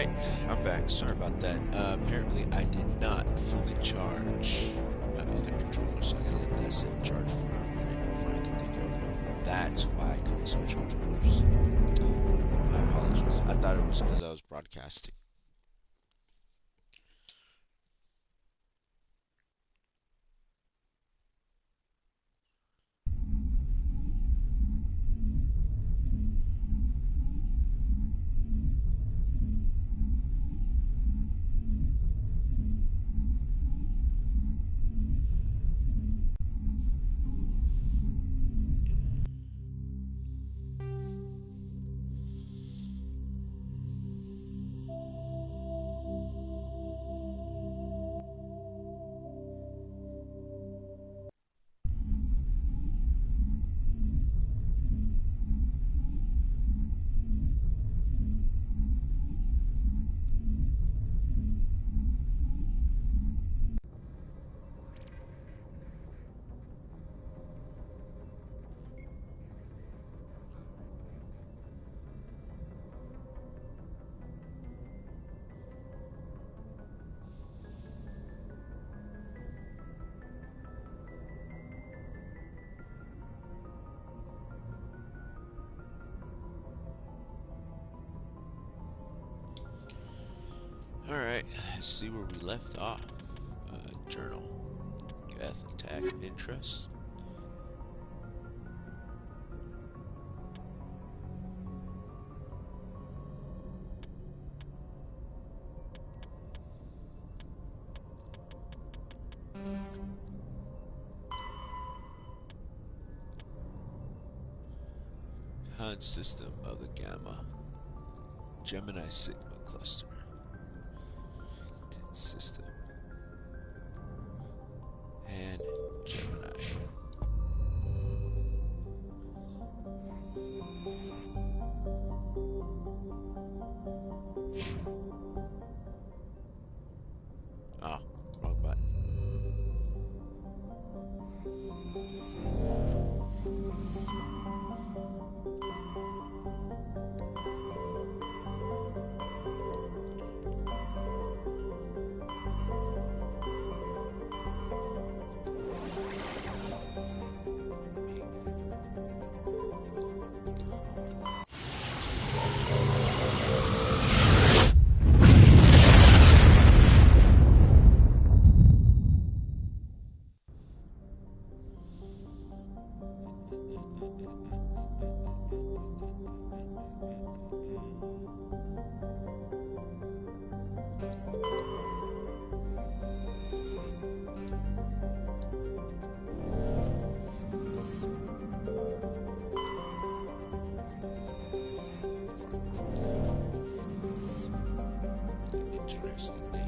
Alright, I'm back. Sorry about that. Apparently I did not fully charge my other controller, so I gotta let that sit and charge for a minute before I continue. That's why I couldn't switch controllers. My apologies. I thought it was because I was broadcasting. Alright, let's see where we left off. Journal. Geth attack interest. Han system of the Gamma Gemini Sigma cluster. System. And Gemini. Oh, wrong button. Interesting name.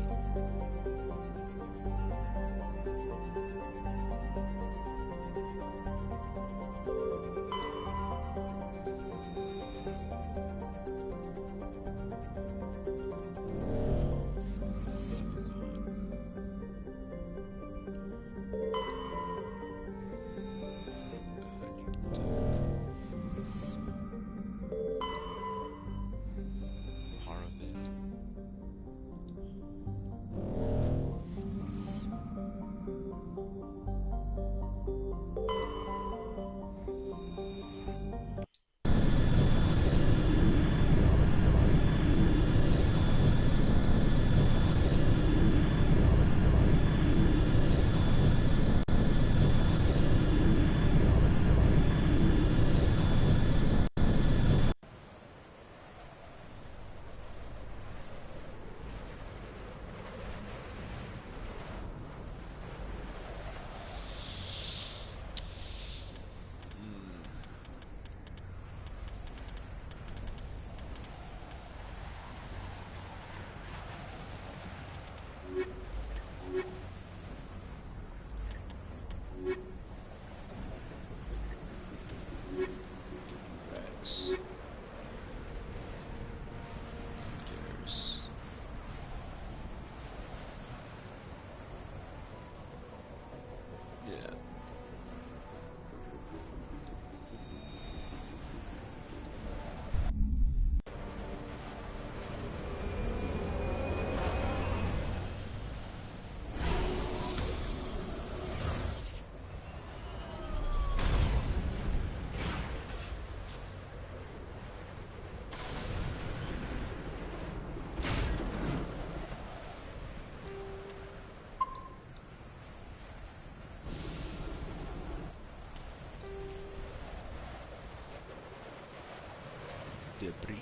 debris.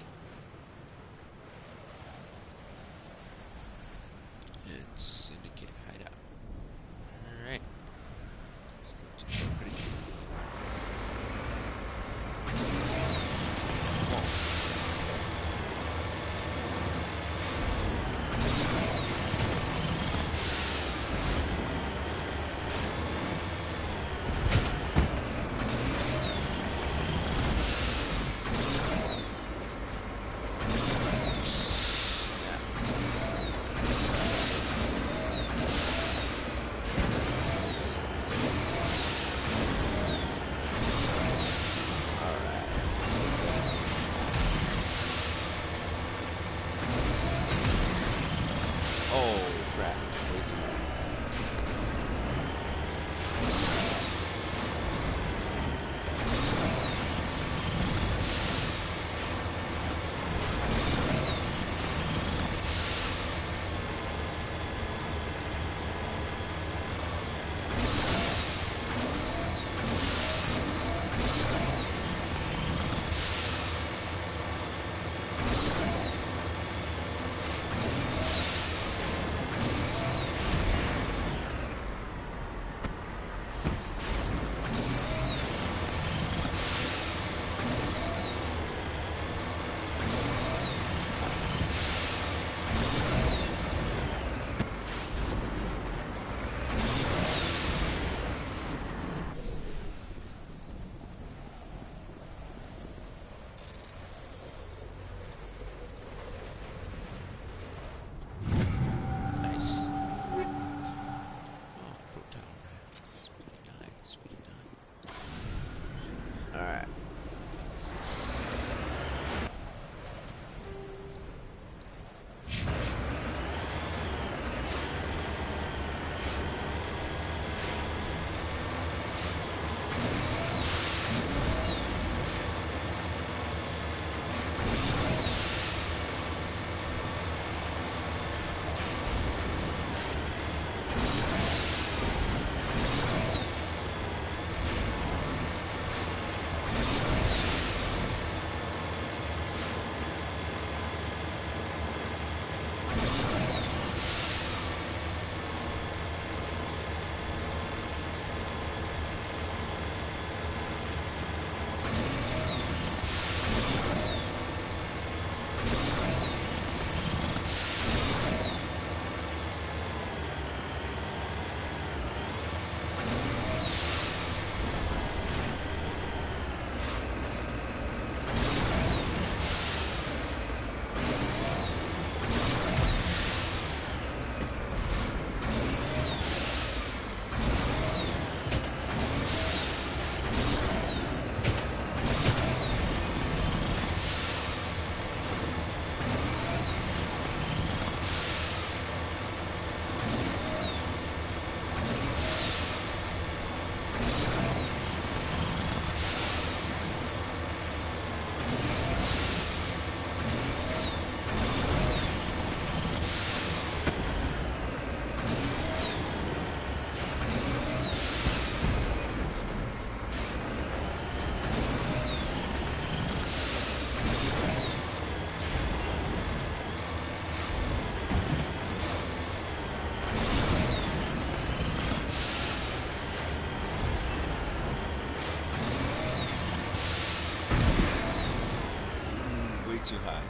And Syndicate hideout. Alright. Let's go to debris. Whoa. Oh, crap. Way too high. Nice. Oh, proton. Very nice, very nice. Alright. Way too high.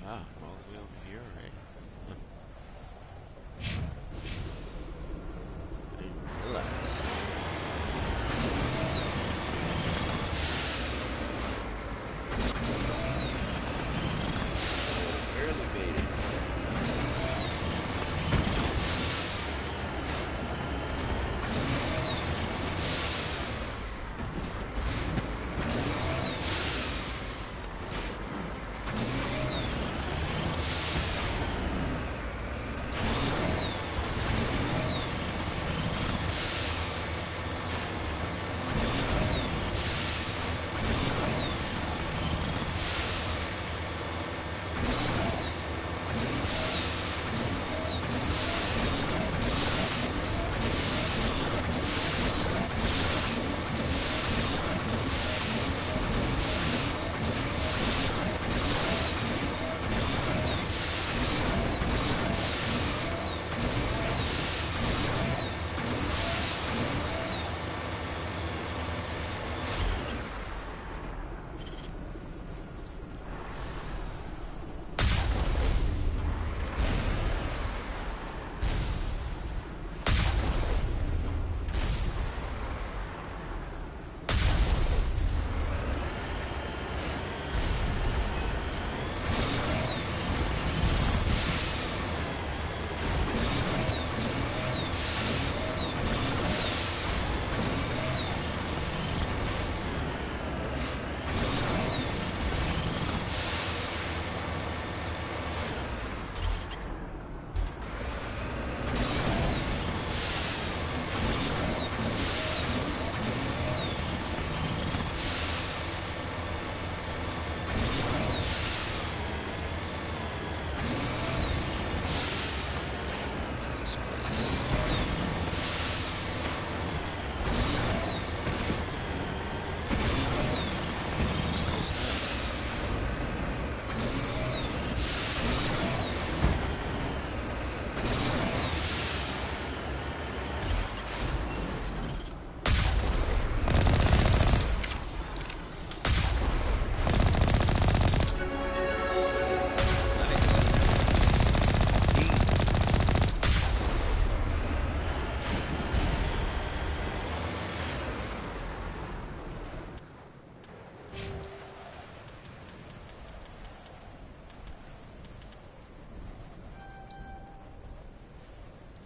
Ah, we're all the way over here already. Huh. I didn't realize. Barely made it.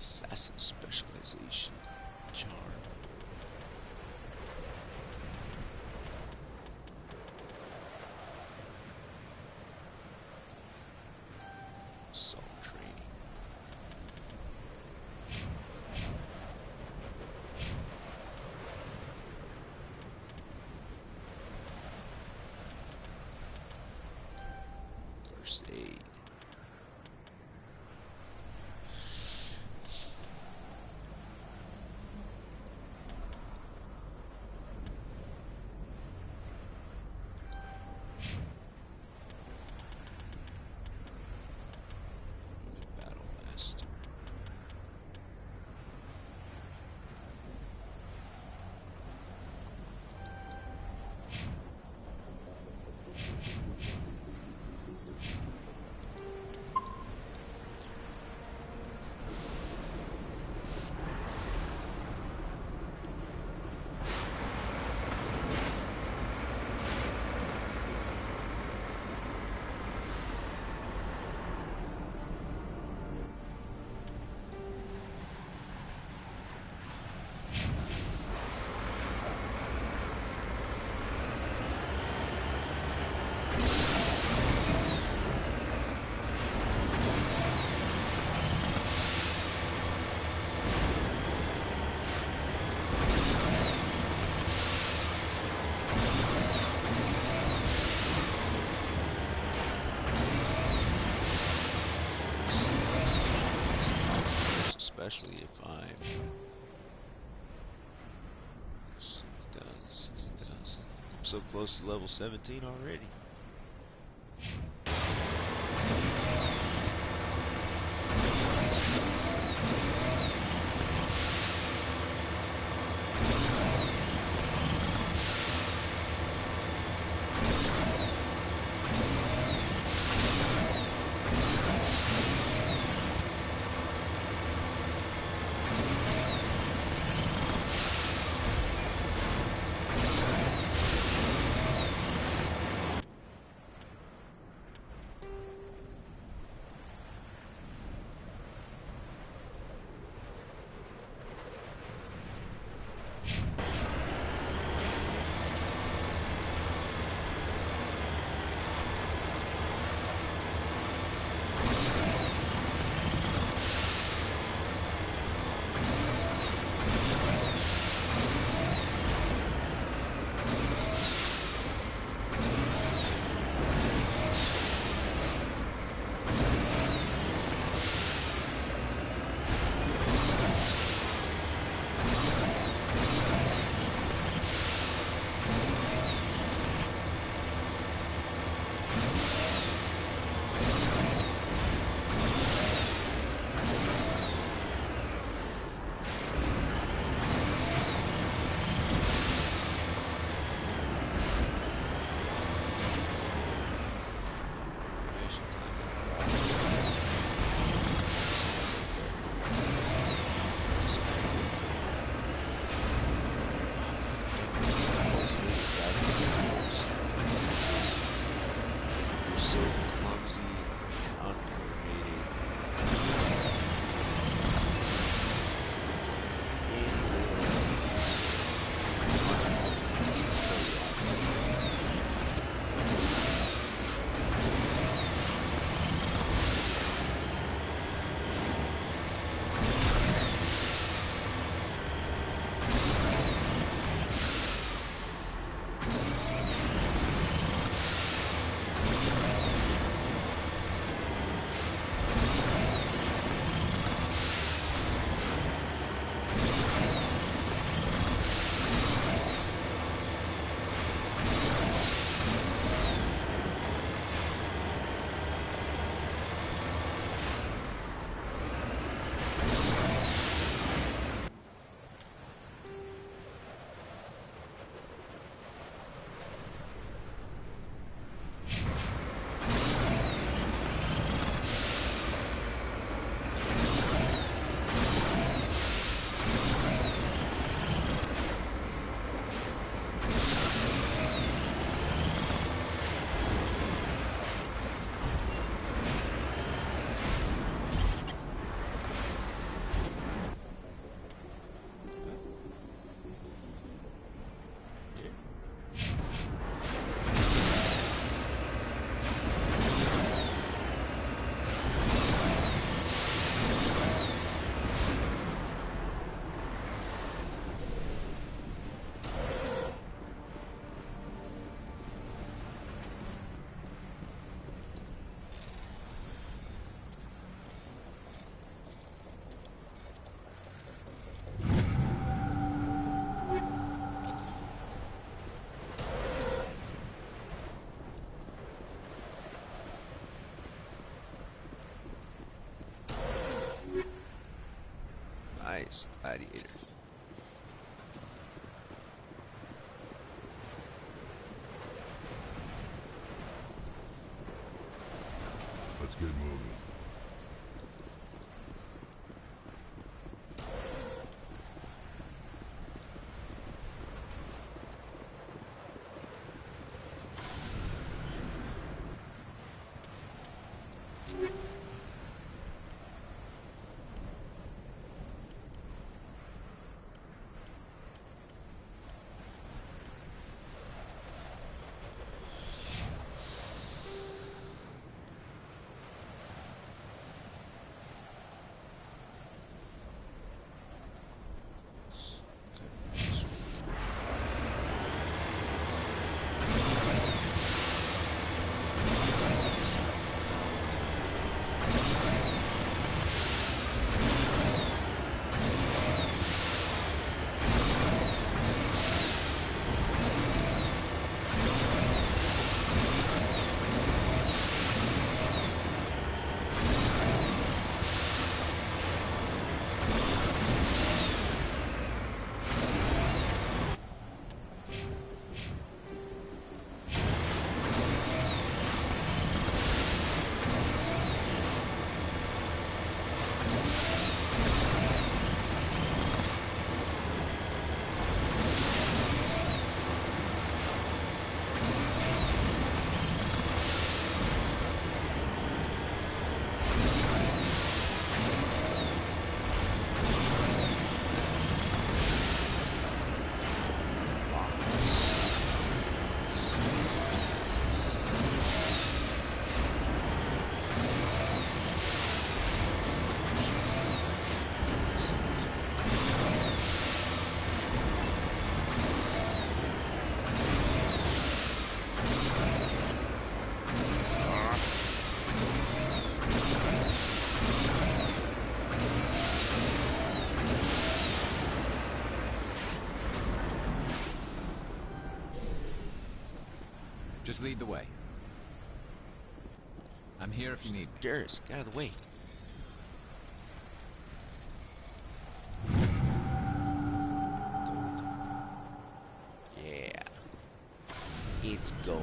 Assassin specialization. Charm. Soul training. First aid. Battle master. especially if I'm 60,000. I'm so close to level 17 already. Nice gladiator. Let's get moving. Just lead the way. I'm here if you need me. Garrus, get out of the way. Gold. Yeah. It's gold.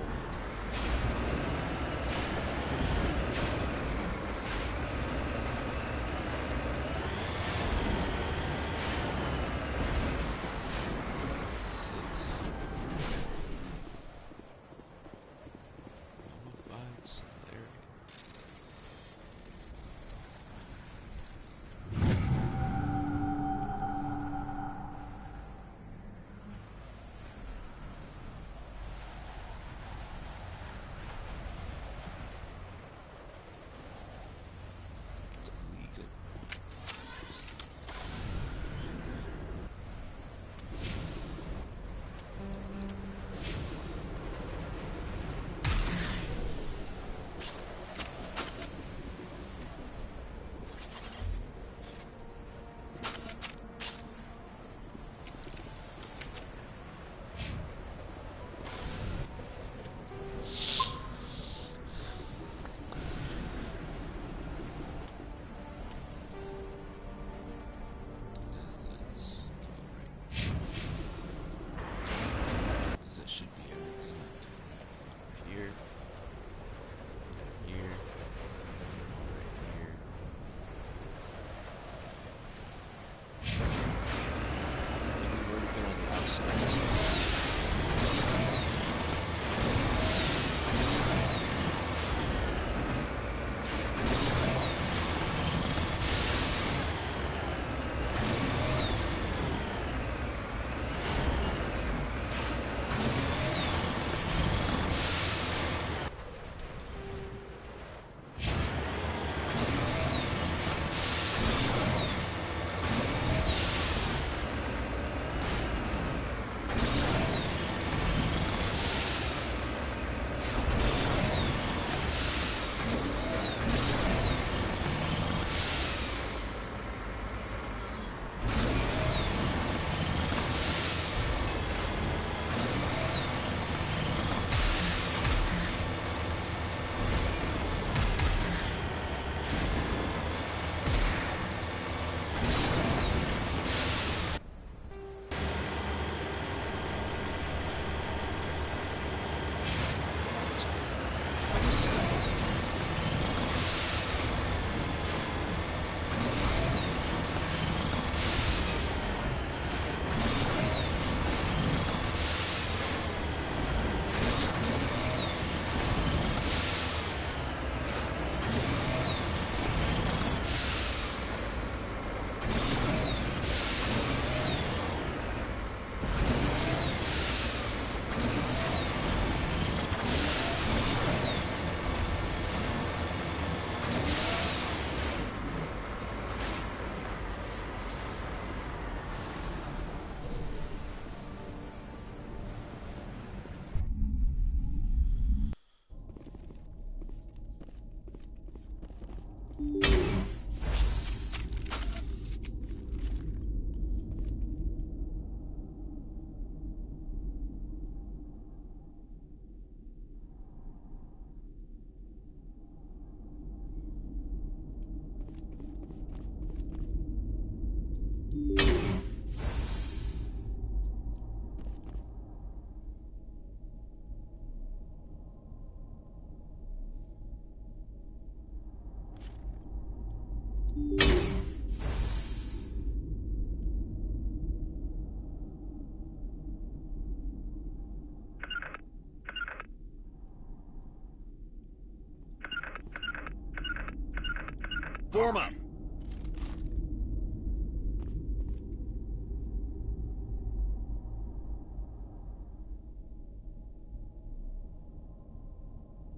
Form up!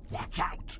Watch out!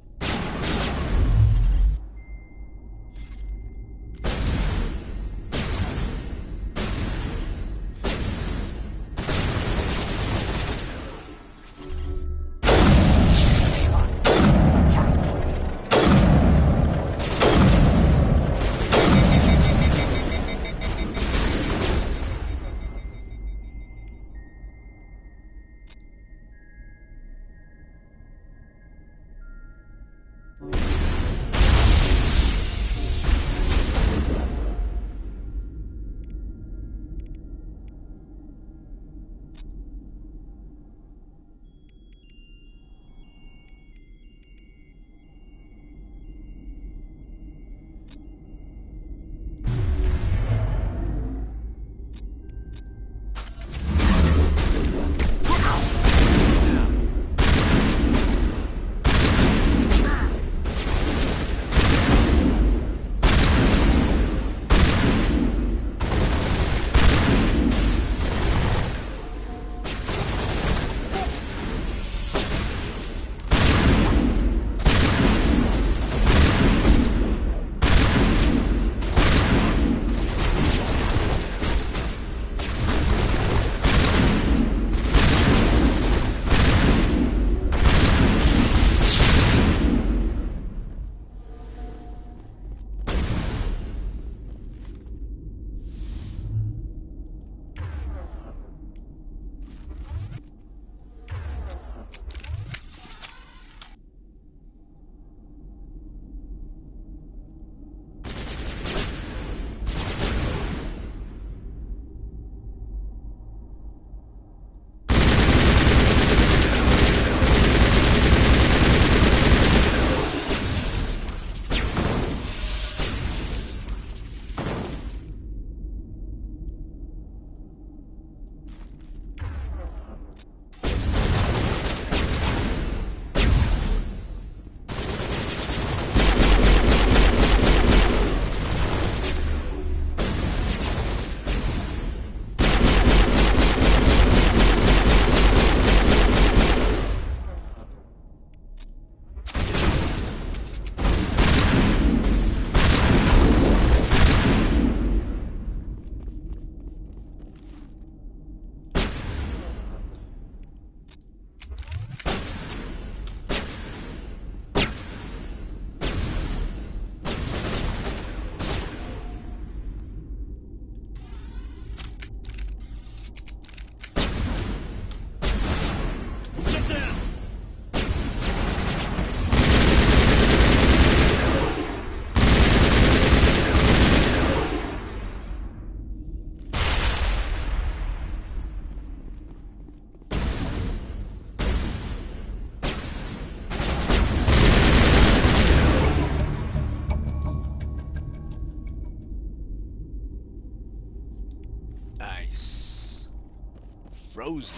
Nice. Frozen.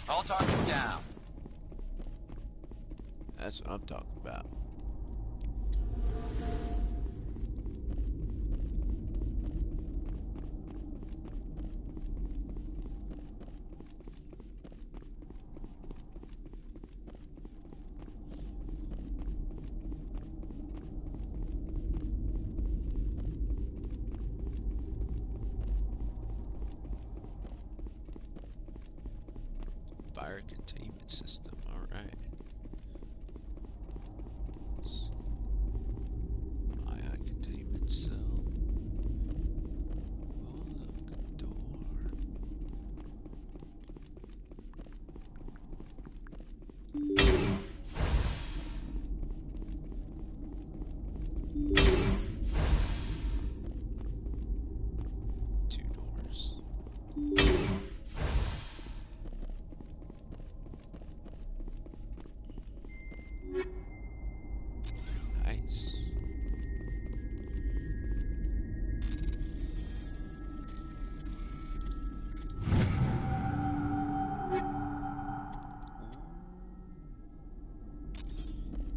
All targets down. That's what I'm talking about. Fire containment system, alright. Ion containment cell. Oh, look, a door. Two doors. Nice.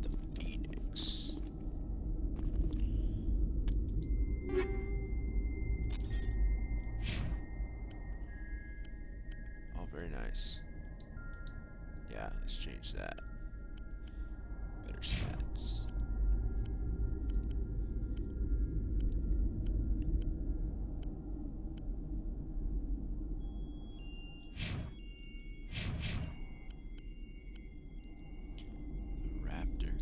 The Phoenix. Oh, very nice. Yeah, let's change that. Better stats. The Raptor.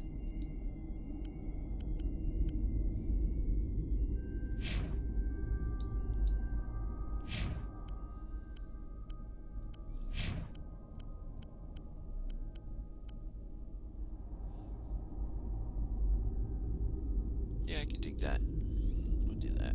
I can take that. We'll do that.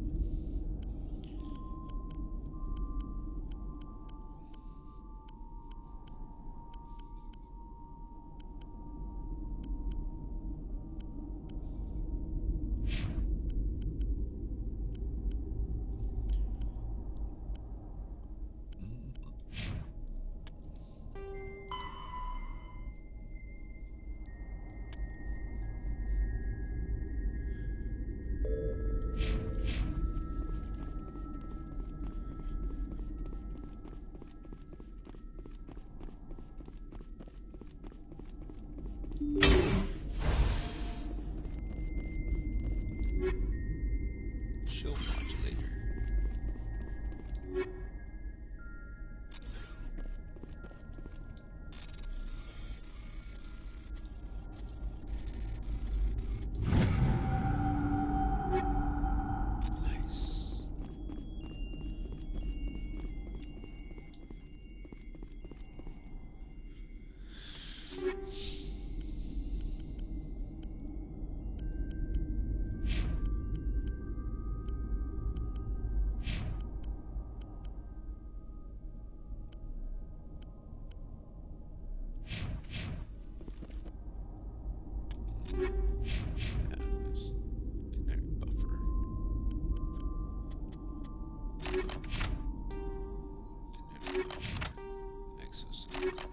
Chill modulator. Nice. Yeah, it's kinetic buffer. Kinetic buffer. Exoskeleton.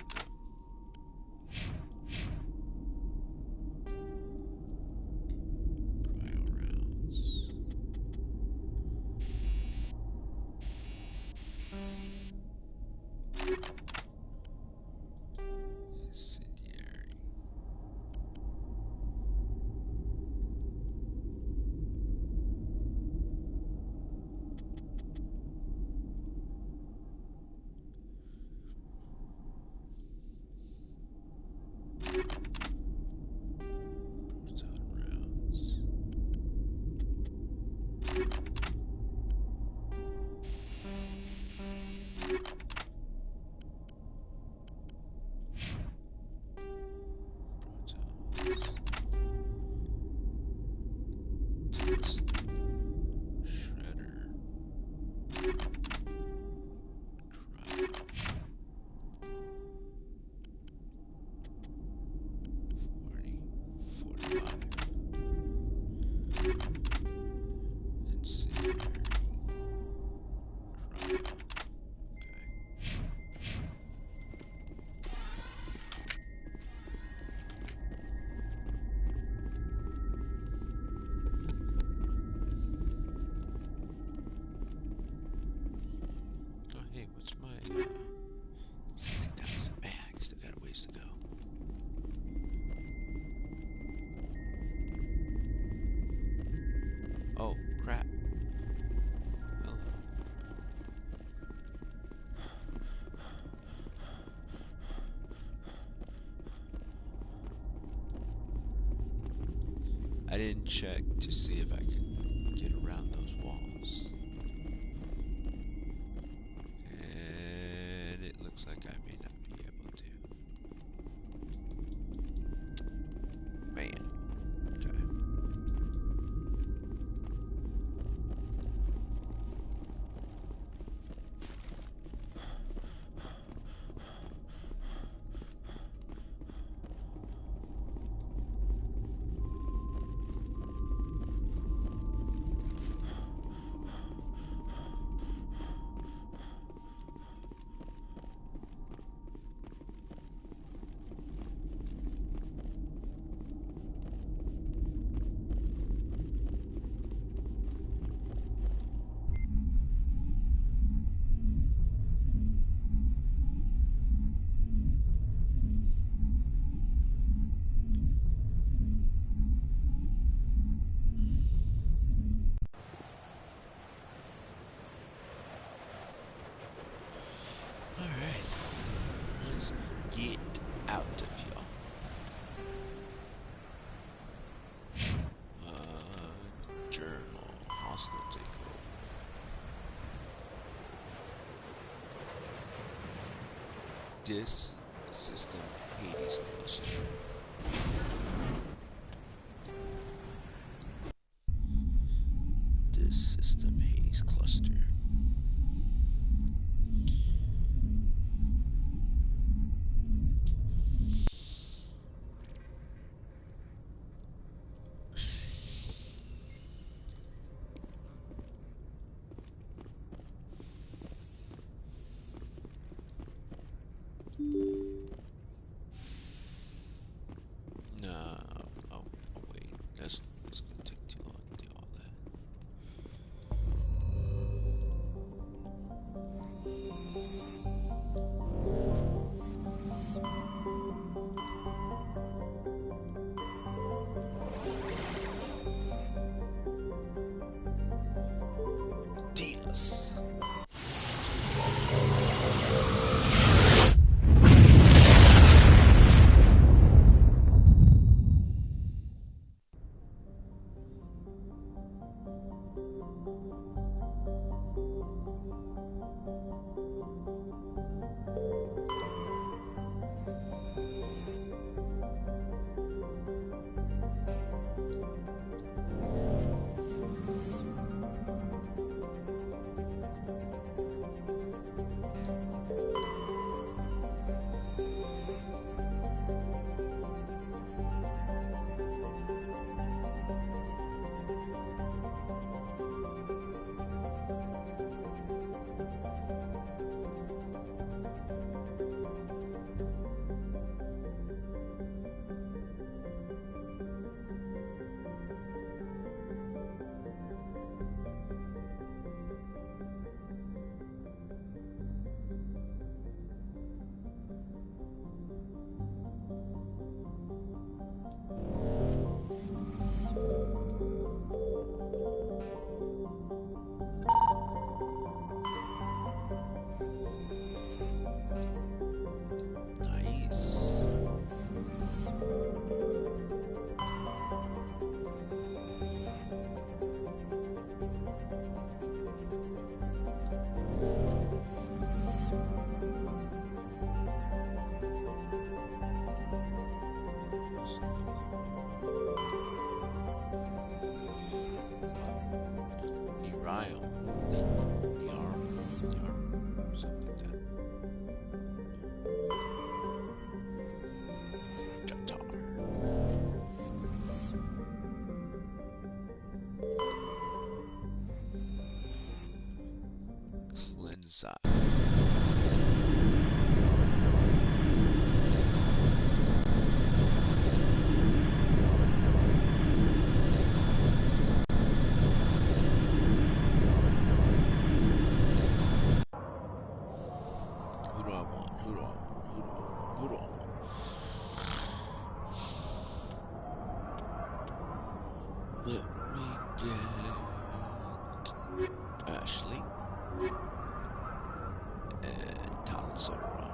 Cryo rounds. Incendiary. Proton rounds. Protons. Test. Shredder. Cryo. 40. 45. Incendiary. Cryo. Okay. Oh, hey, what's my 60,000 bags? Still got a ways to go. Oh, crap. Hello. I didn't check to see if I could get around those walls. And it looks like I may not be able to. Man. Okay. Alright. Let's get out of here. Journal. Hostile takeover. This system Hades cluster. this system, Hades Cluster. No, oh wait, that's gonna take too long to do all that. Dios. Nice. Uriel. Yarm, something like that. Jatar. Cleansa. Who do I want? Who do I want? Who do I want? Let me get Ashley and Talzora.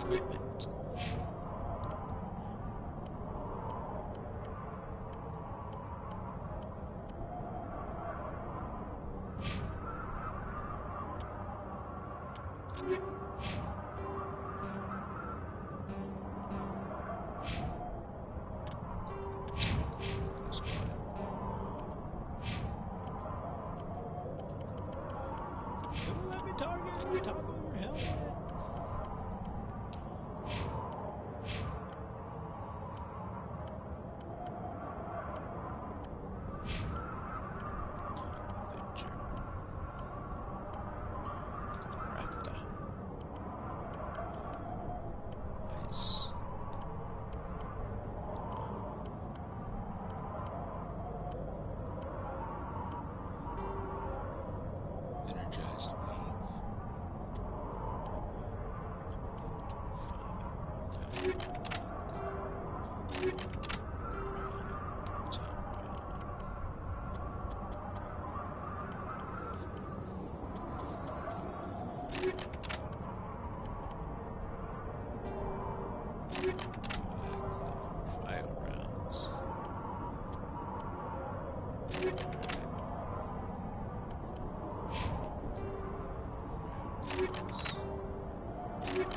Equipment. Let me target your helmet.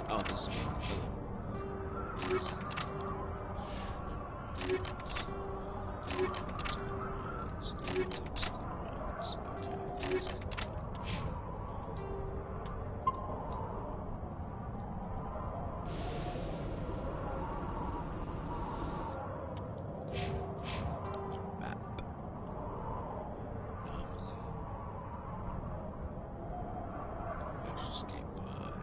Oh, this is me. Map. Anomaly. Escape pod.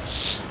Debris.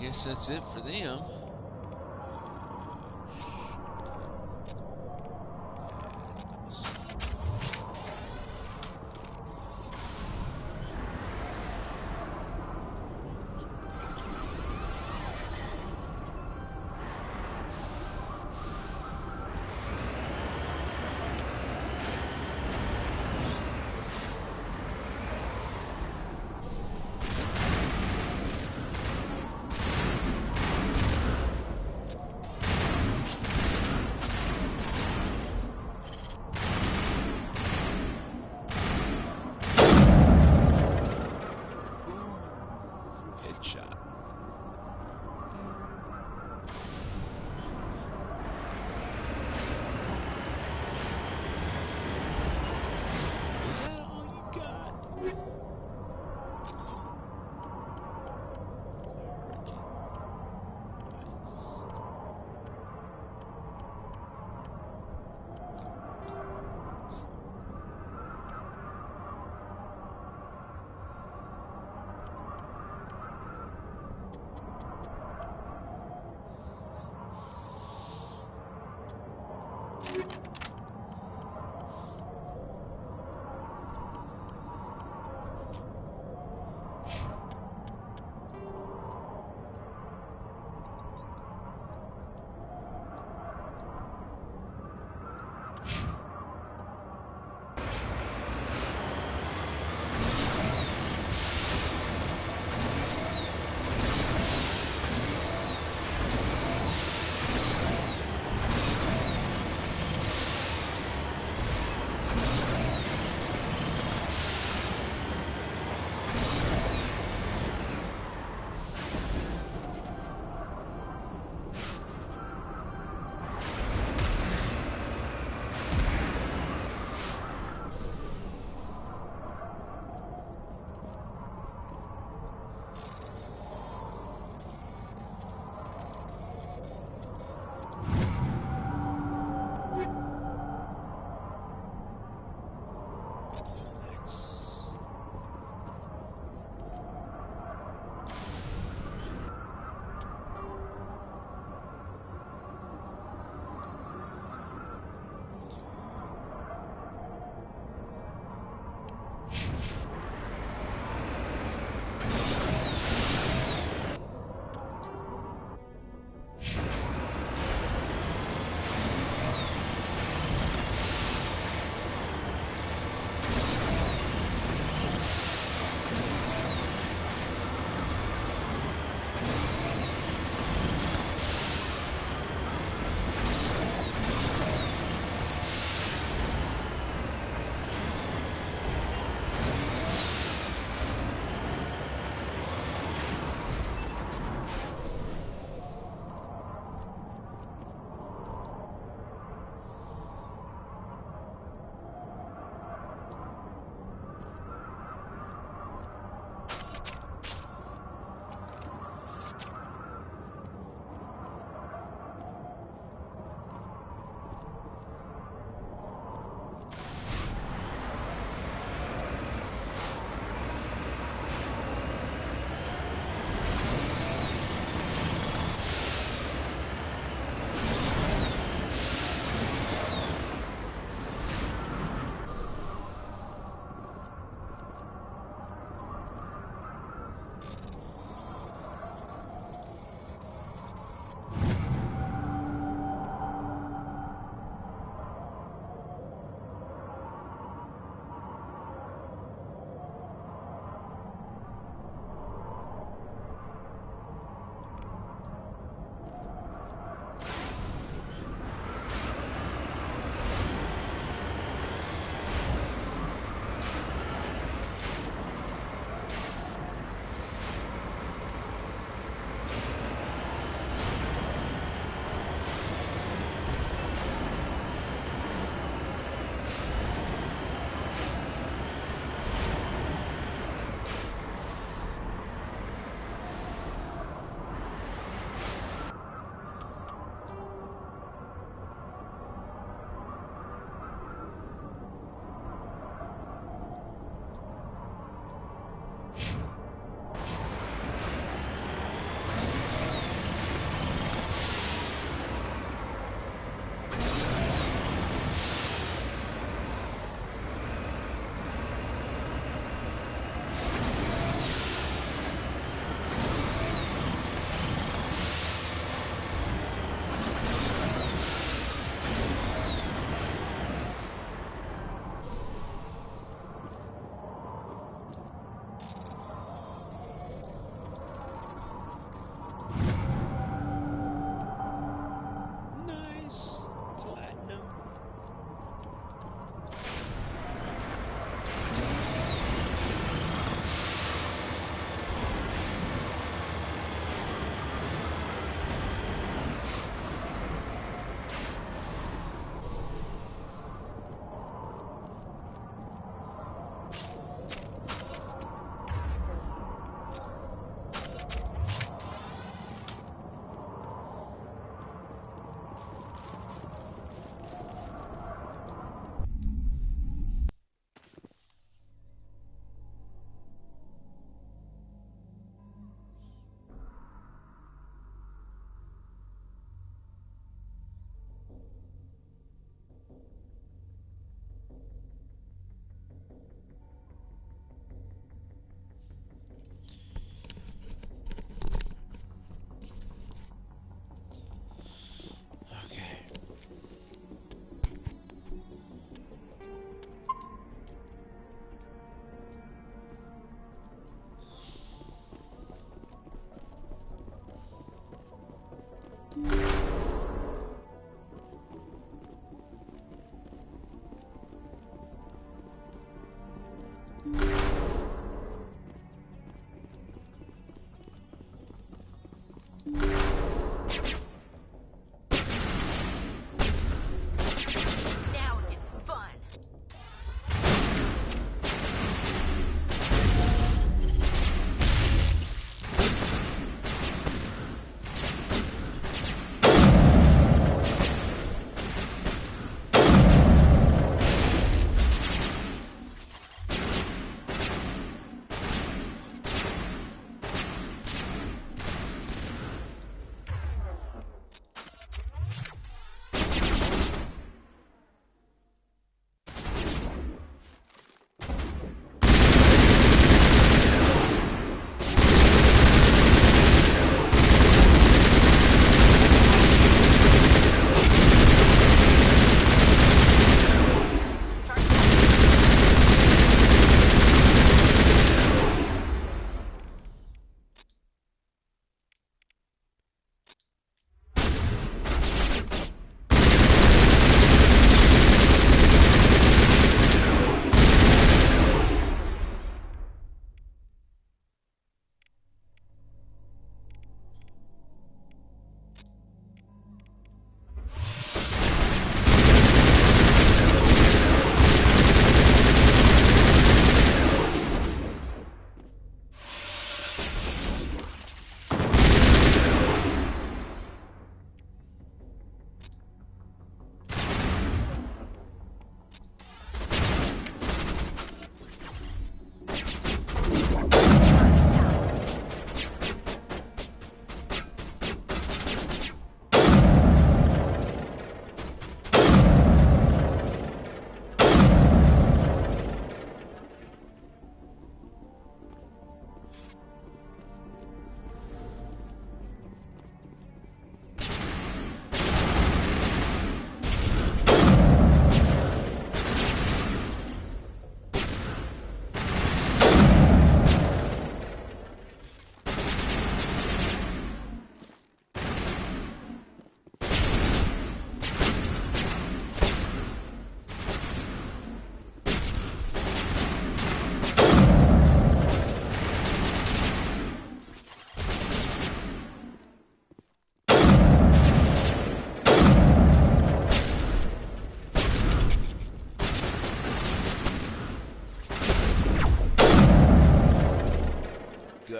guess that's it for them. Headshot. Is that all you got?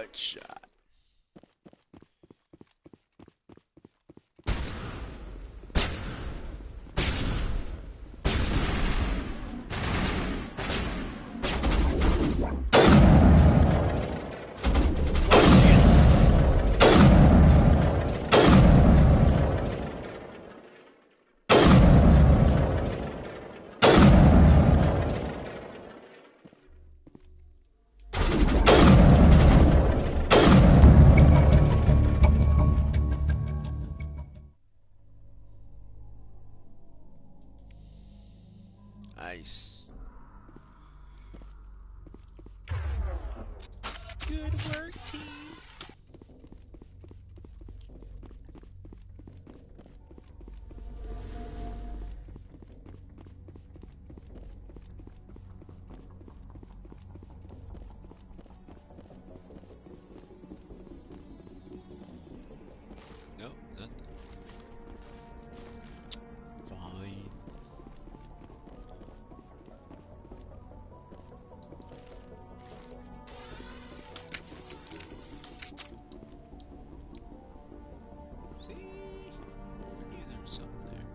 direct shot. Nice. Good work, team. Nope, nothing. Fine. See? I knew there was something there.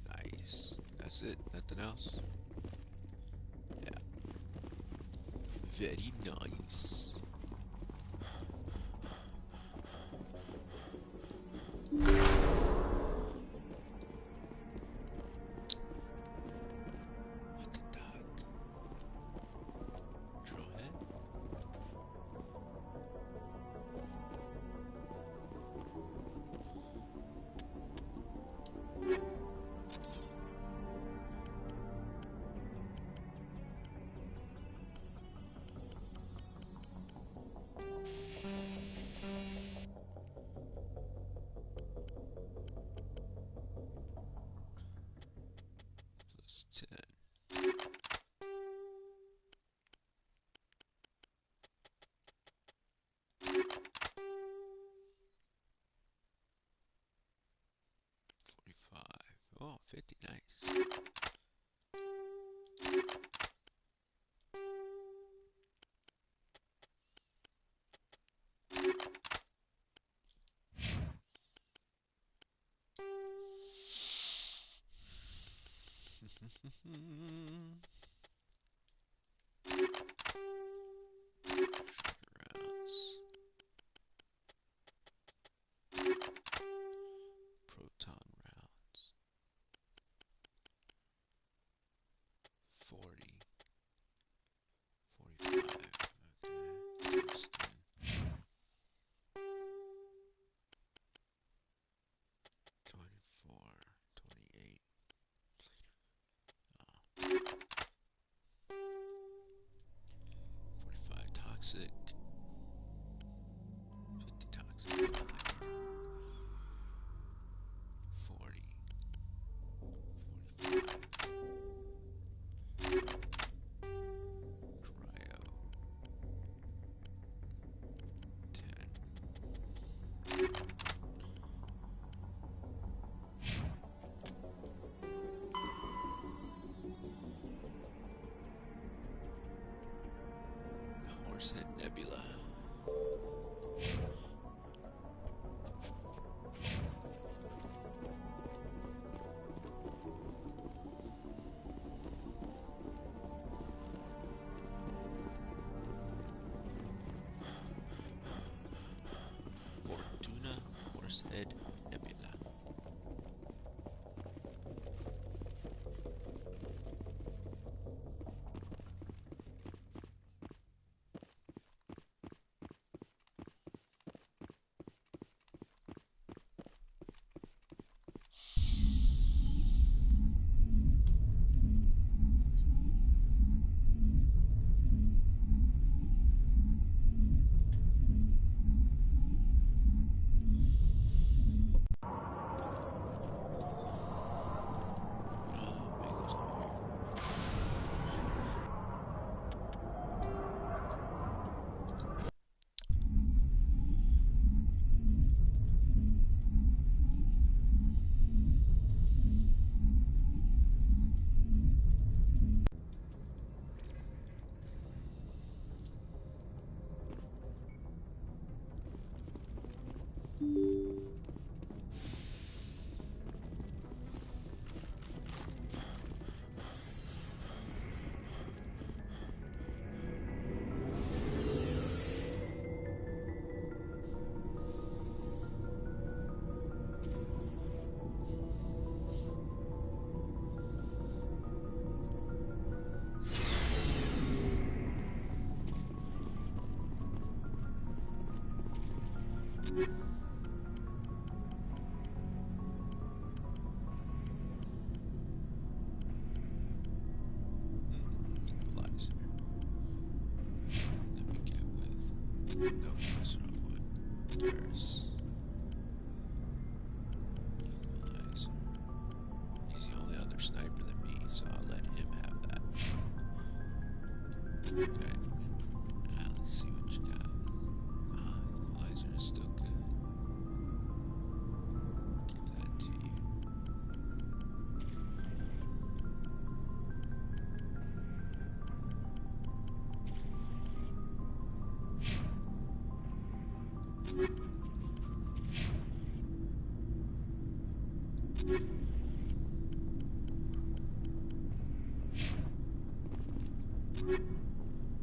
Nice. That's it. Nothing else. Yeah. Very nice. What the duck? Trailhead? Plus 10. Oh, 50, nice. Rounds. Proton rounds. 40. 45. Okay. Interesting. 24. 28. 45 toxic. 50 toxic. 40. 45. Cryo. said Nebula. Equalizer. Let me get with. No, that's the wrong one. Curse. Equalizer. He's the only other sniper than me, so I'll let him have that. Okay. Now let's see what you got. Equalizer is still good. Give that to you.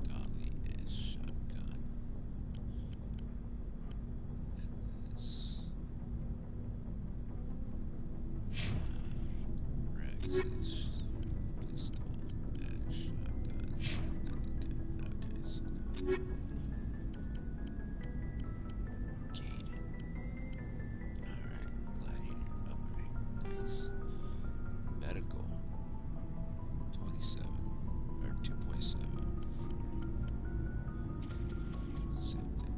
Dolly is shotgun. And this Rex is pistol and shotgun. Nothing good. Okay, so now Gaiden. Alright, gladiator upgrade. Nice. Medical. 27 or 2.7. Same thing.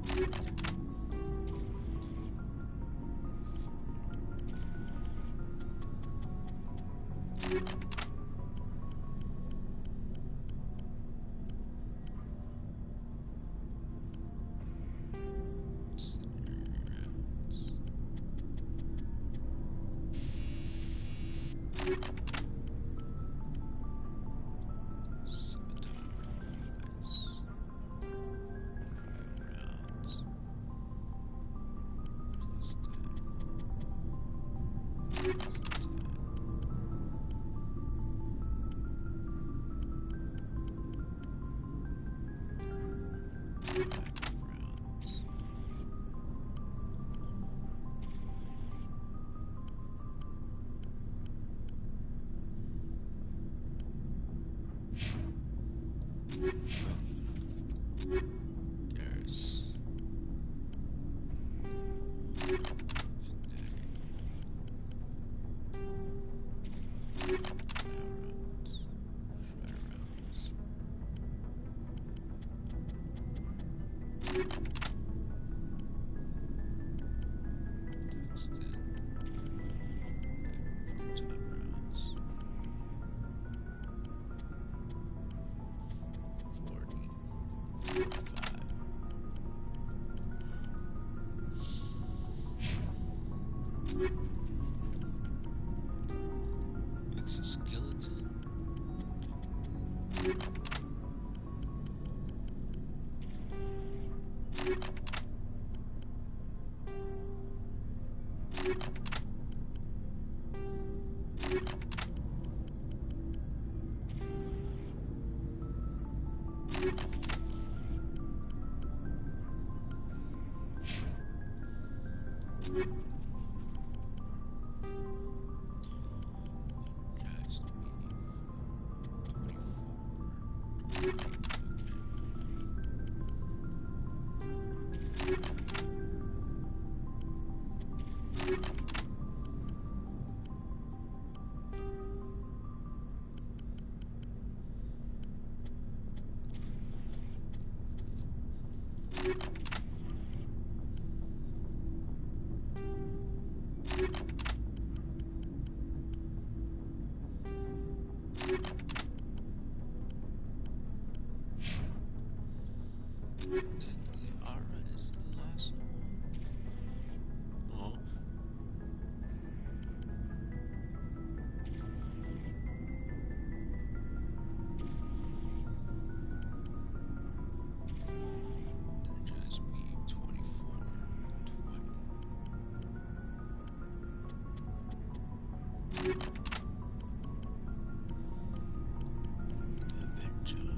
Scimitar. Nice. 5 rounds. Plus 10. Plus 10. 5 rounds. Garrus. Exoskeleton. Liara is the last one. Oh. Energize me 24, 20. Avenger.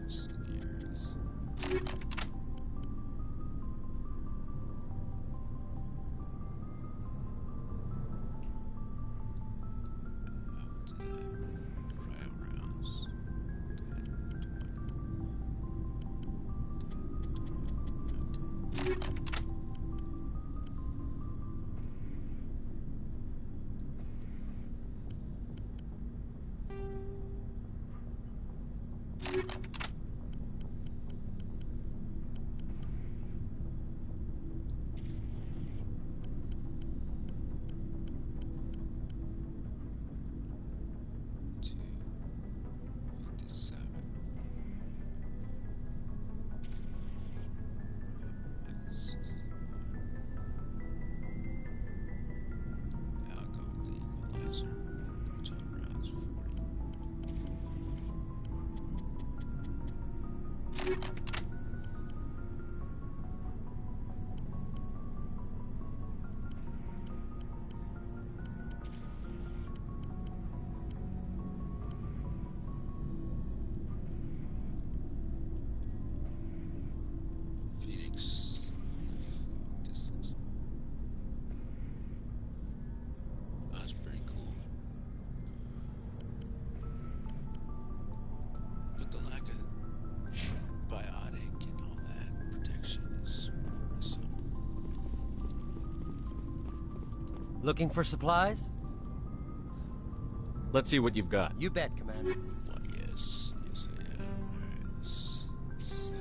Scenarios. Cryo rounds. 10, 20. Two, 57. And 61. I'll go with the equalizer. Proton rounds 40. Phoenix. Distance. That's pretty cool. But the lack of biotic and all that protection is worrisome. Looking for supplies? Let's see what you've got. You bet, Commander. Why, yes. Yes, I am. Alright, let's sell.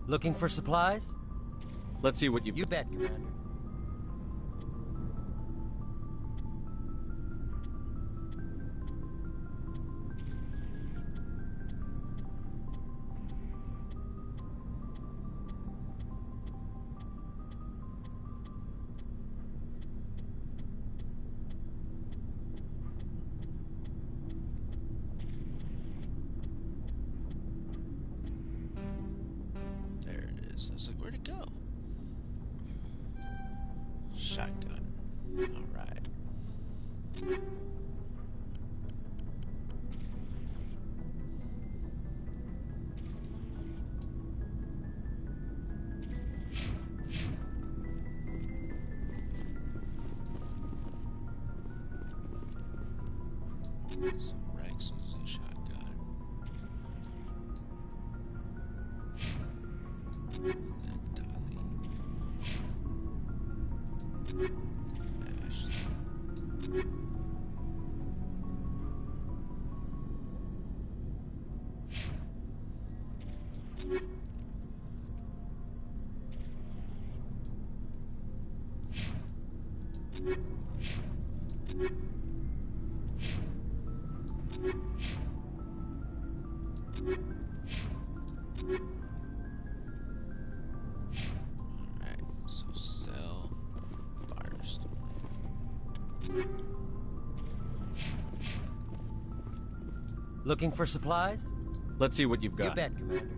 Looking for supplies? Let's see what you've... You bet, Commander. There it is. I was like, where'd it go? Shotgun. Alright. So Rex uses a shotgun. And Dolly. Ashley. Alright, so sell Firestone. Looking for supplies? Let's see what you've You got. bet, Commander.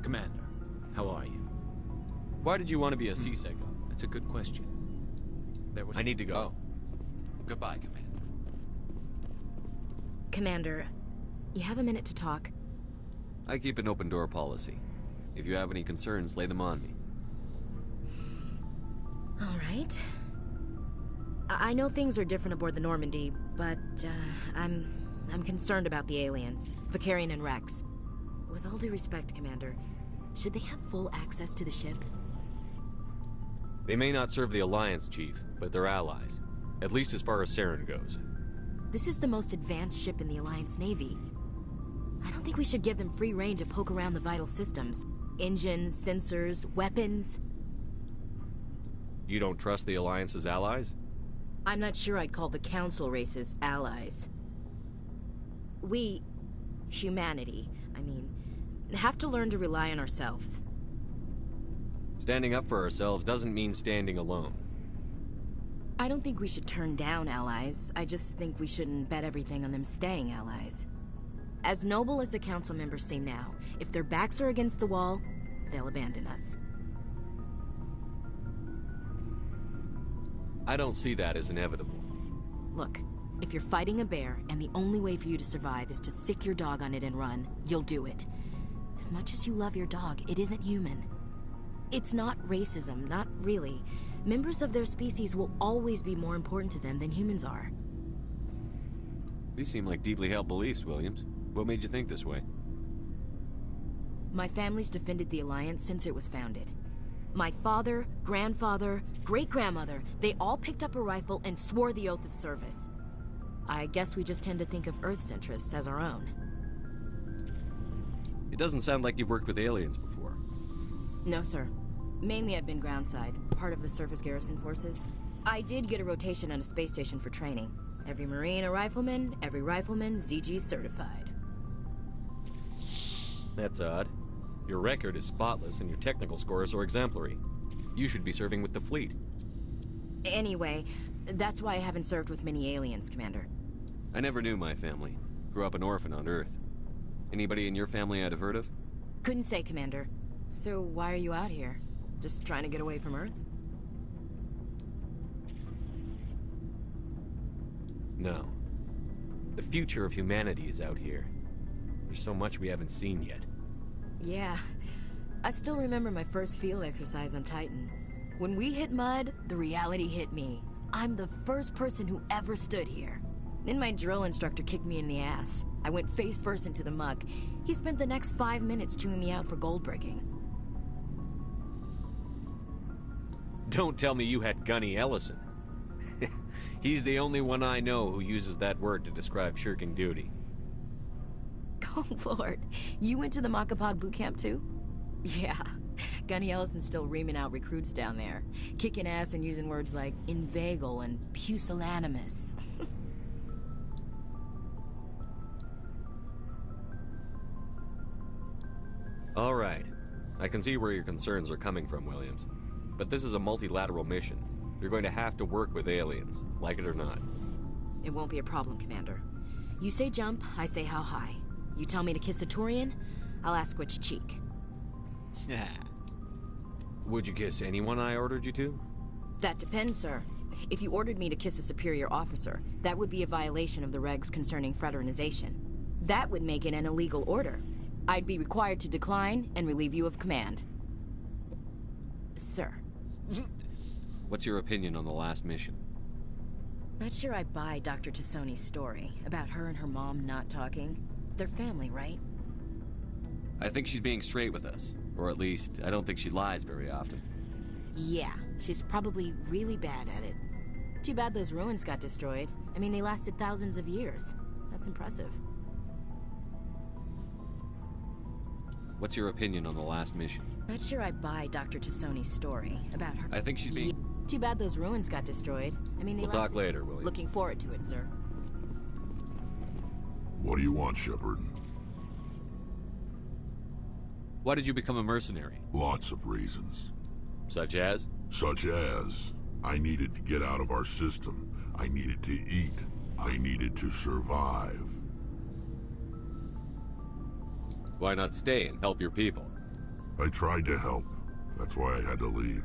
Commander, how are you? Why did you want to be a CSEC? That's a good question. There was... I need to go. Oh. Goodbye, Commander. Commander, you have a minute to talk? I keep an open door policy. If you have any concerns, lay them on me. All right. I know things are different aboard the Normandy, but I'm concerned about the aliens, Vicarian and Rex. With all due respect, Commander, should they have full access to the ship? They may not serve the Alliance, Chief, but they're allies. At least as far as Saren goes. This is the most advanced ship in the Alliance Navy. I don't think we should give them free rein to poke around the vital systems. Engines, sensors, weapons. You don't trust the Alliance's allies? I'm not sure I'd call the Council races allies. We, humanity, have to learn to rely on ourselves. Standing up for ourselves doesn't mean standing alone. I don't think we should turn down allies. I just think we shouldn't bet everything on them staying allies. As noble as the Council members seem now, if their backs are against the wall, they'll abandon us. I don't see that as inevitable. Look, if you're fighting a bear and the only way for you to survive is to sick your dog on it and run, you'll do it. As much as you love your dog, it isn't human. It's not racism, not really. Members of their species will always be more important to them than humans are. These seem like deeply held beliefs, Williams. What made you think this way? My family's defended the Alliance since it was founded. My father, grandfather, great-grandmother, they all picked up a rifle and swore the oath of service. I guess we just tend to think of Earth's interests as our own. It doesn't sound like you've worked with aliens before. No, sir. Mainly I've been groundside, part of the surface garrison forces. I did get a rotation on a space station for training. Every Marine a rifleman, every rifleman ZG certified. That's odd. Your record is spotless and your technical scores are exemplary. You should be serving with the fleet. Anyway, that's why I haven't served with many aliens, Commander. I never knew my family. Grew up an orphan on Earth. Anybody in your family I'd have heard of? Couldn't say, Commander. So why are you out here? Just trying to get away from Earth? No. The future of humanity is out here. There's so much we haven't seen yet. Yeah. I still remember my first field exercise on Titan. When we hit mud, the reality hit me. I'm the first person who ever stood here. Then my drill instructor kicked me in the ass. I went face first into the muck. He spent the next 5 minutes chewing me out for gold breaking. Don't tell me you had Gunny Ellison. He's the only one I know who uses that word to describe shirking duty. Oh, Lord. You went to the Makapog boot camp, too? Yeah. Gunny Ellison's still reaming out recruits down there. Kicking ass and using words like inveigle and pusillanimous. All right. I can see where your concerns are coming from, Williams. But this is a multilateral mission. You're going to have to work with aliens, like it or not. It won't be a problem, Commander. You say jump, I say how high. You tell me to kiss a Turian, I'll ask which cheek. Yeah. Would you kiss anyone I ordered you to? That depends, sir. If you ordered me to kiss a superior officer, that would be a violation of the regs concerning fraternization. That would make it an illegal order. I'd be required to decline and relieve you of command. Sir. What's your opinion on the last mission? Not sure I buy Dr. Tassoni's story about her and her mom not talking. They're family, right? I think she's being straight with us. Or at least, I don't think she lies very often. Yeah, she's probably really bad at it. Too bad those ruins got destroyed. I mean, they lasted thousands of years. That's impressive. What's your opinion on the last mission? Not sure I buy Dr. Tassoni's story about her. I think she's being... Too bad those ruins got destroyed. I mean, they We'll lasted... talk later, Williams. Looking forward to it, sir. What do you want, Shepard? Why did you become a mercenary? Lots of reasons. Such as? Such as, I needed to get out of our system. I needed to eat. I needed to survive. Why not stay and help your people? I tried to help. That's why I had to leave.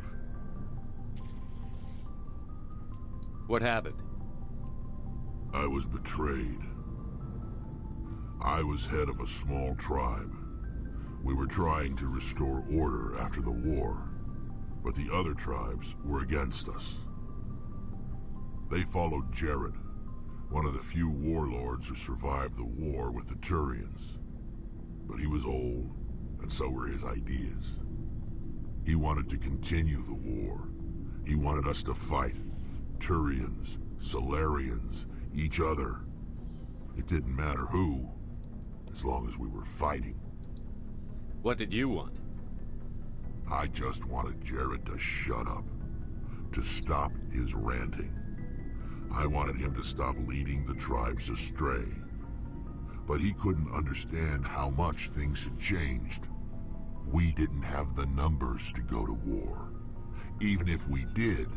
What happened? I was betrayed. I was head of a small tribe. We were trying to restore order after the war, but the other tribes were against us. They followed Jared, one of the few warlords who survived the war with the Turians. But he was old, and so were his ideas. He wanted to continue the war. He wanted us to fight. Turians, Solarians, each other. It didn't matter who, as long as we were fighting. What did you want? I just wanted Jared to shut up, to stop his ranting. I wanted him to stop leading the tribes astray. But he couldn't understand how much things had changed. We didn't have the numbers to go to war. Even if we did,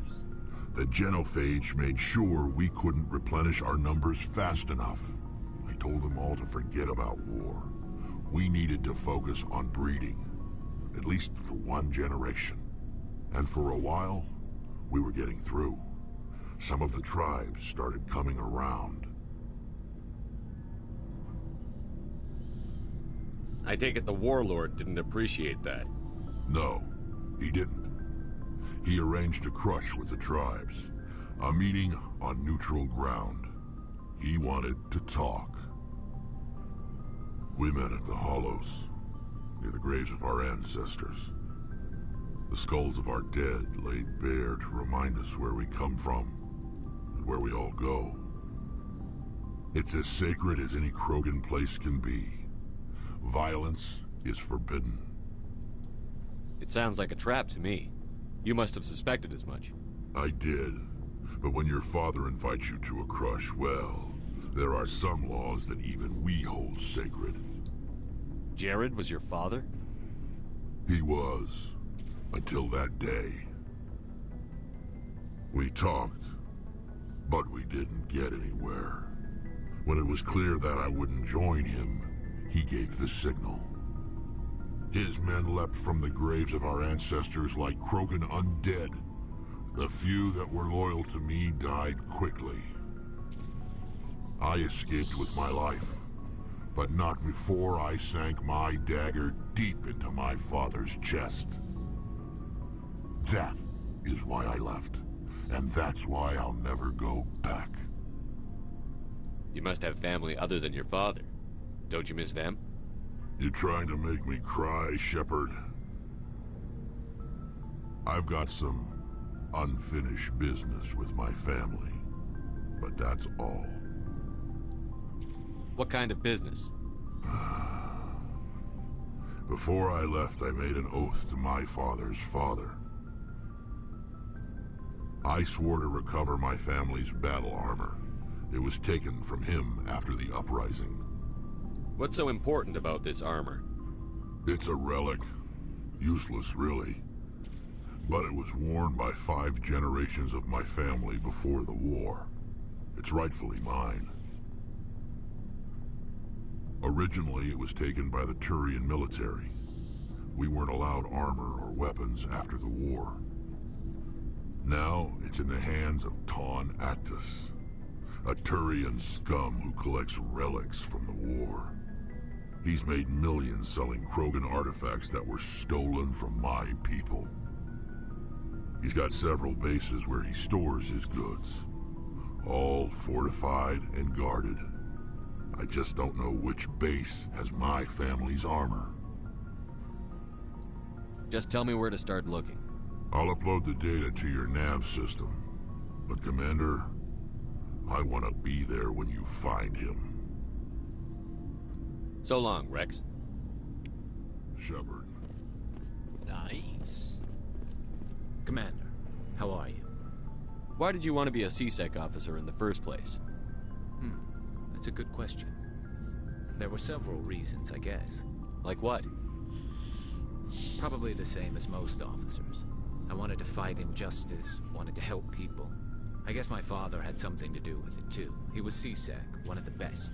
the genophage made sure we couldn't replenish our numbers fast enough. I told them all to forget about war. We needed to focus on breeding, at least for one generation. And for a while, we were getting through. Some of the tribes started coming around. I take it the warlord didn't appreciate that. No, he didn't. He arranged a crush with the tribes. A meeting on neutral ground. He wanted to talk. We met at the Hollows, near the graves of our ancestors. The skulls of our dead laid bare to remind us where we come from, and where we all go. It's as sacred as any Krogan place can be. Violence is forbidden. It sounds like a trap to me. You must have suspected as much. I did. But when your father invites you to a crush, well, there are some laws that even we hold sacred. Jared was your father? He was. Until that day. We talked, but we didn't get anywhere. When it was clear that I wouldn't join him, he gave the signal. His men leapt from the graves of our ancestors like Krogan undead. The few that were loyal to me died quickly. I escaped with my life, but not before I sank my dagger deep into my father's chest. That is why I left, and that's why I'll never go back. You must have family other than your father. Don't you miss them? You trying to make me cry, Shepard? I've got some unfinished business with my family, but that's all. What kind of business? Before I left, I made an oath to my father's father. I swore to recover my family's battle armor. It was taken from him after the uprising. What's so important about this armor? It's a relic. Useless, really. But it was worn by 5 generations of my family before the war. It's rightfully mine. Originally, it was taken by the Turian military. We weren't allowed armor or weapons after the war. Now, it's in the hands of Ton Actus, a Turian scum who collects relics from the war. He's made millions selling Krogan artifacts that were stolen from my people. He's got several bases where he stores his goods, all fortified and guarded. I just don't know which base has my family's armor. Just tell me where to start looking. I'll upload the data to your nav system. But Commander, I want to be there when you find him. So long, Rex. Shepard. Nice. Commander, how are you? Why did you want to be a C-Sec officer in the first place? That's a good question. There were several reasons, I guess. Like what? Probably the same as most officers. I wanted to fight injustice, wanted to help people. I guess my father had something to do with it too. He was C-Sec, one of the best.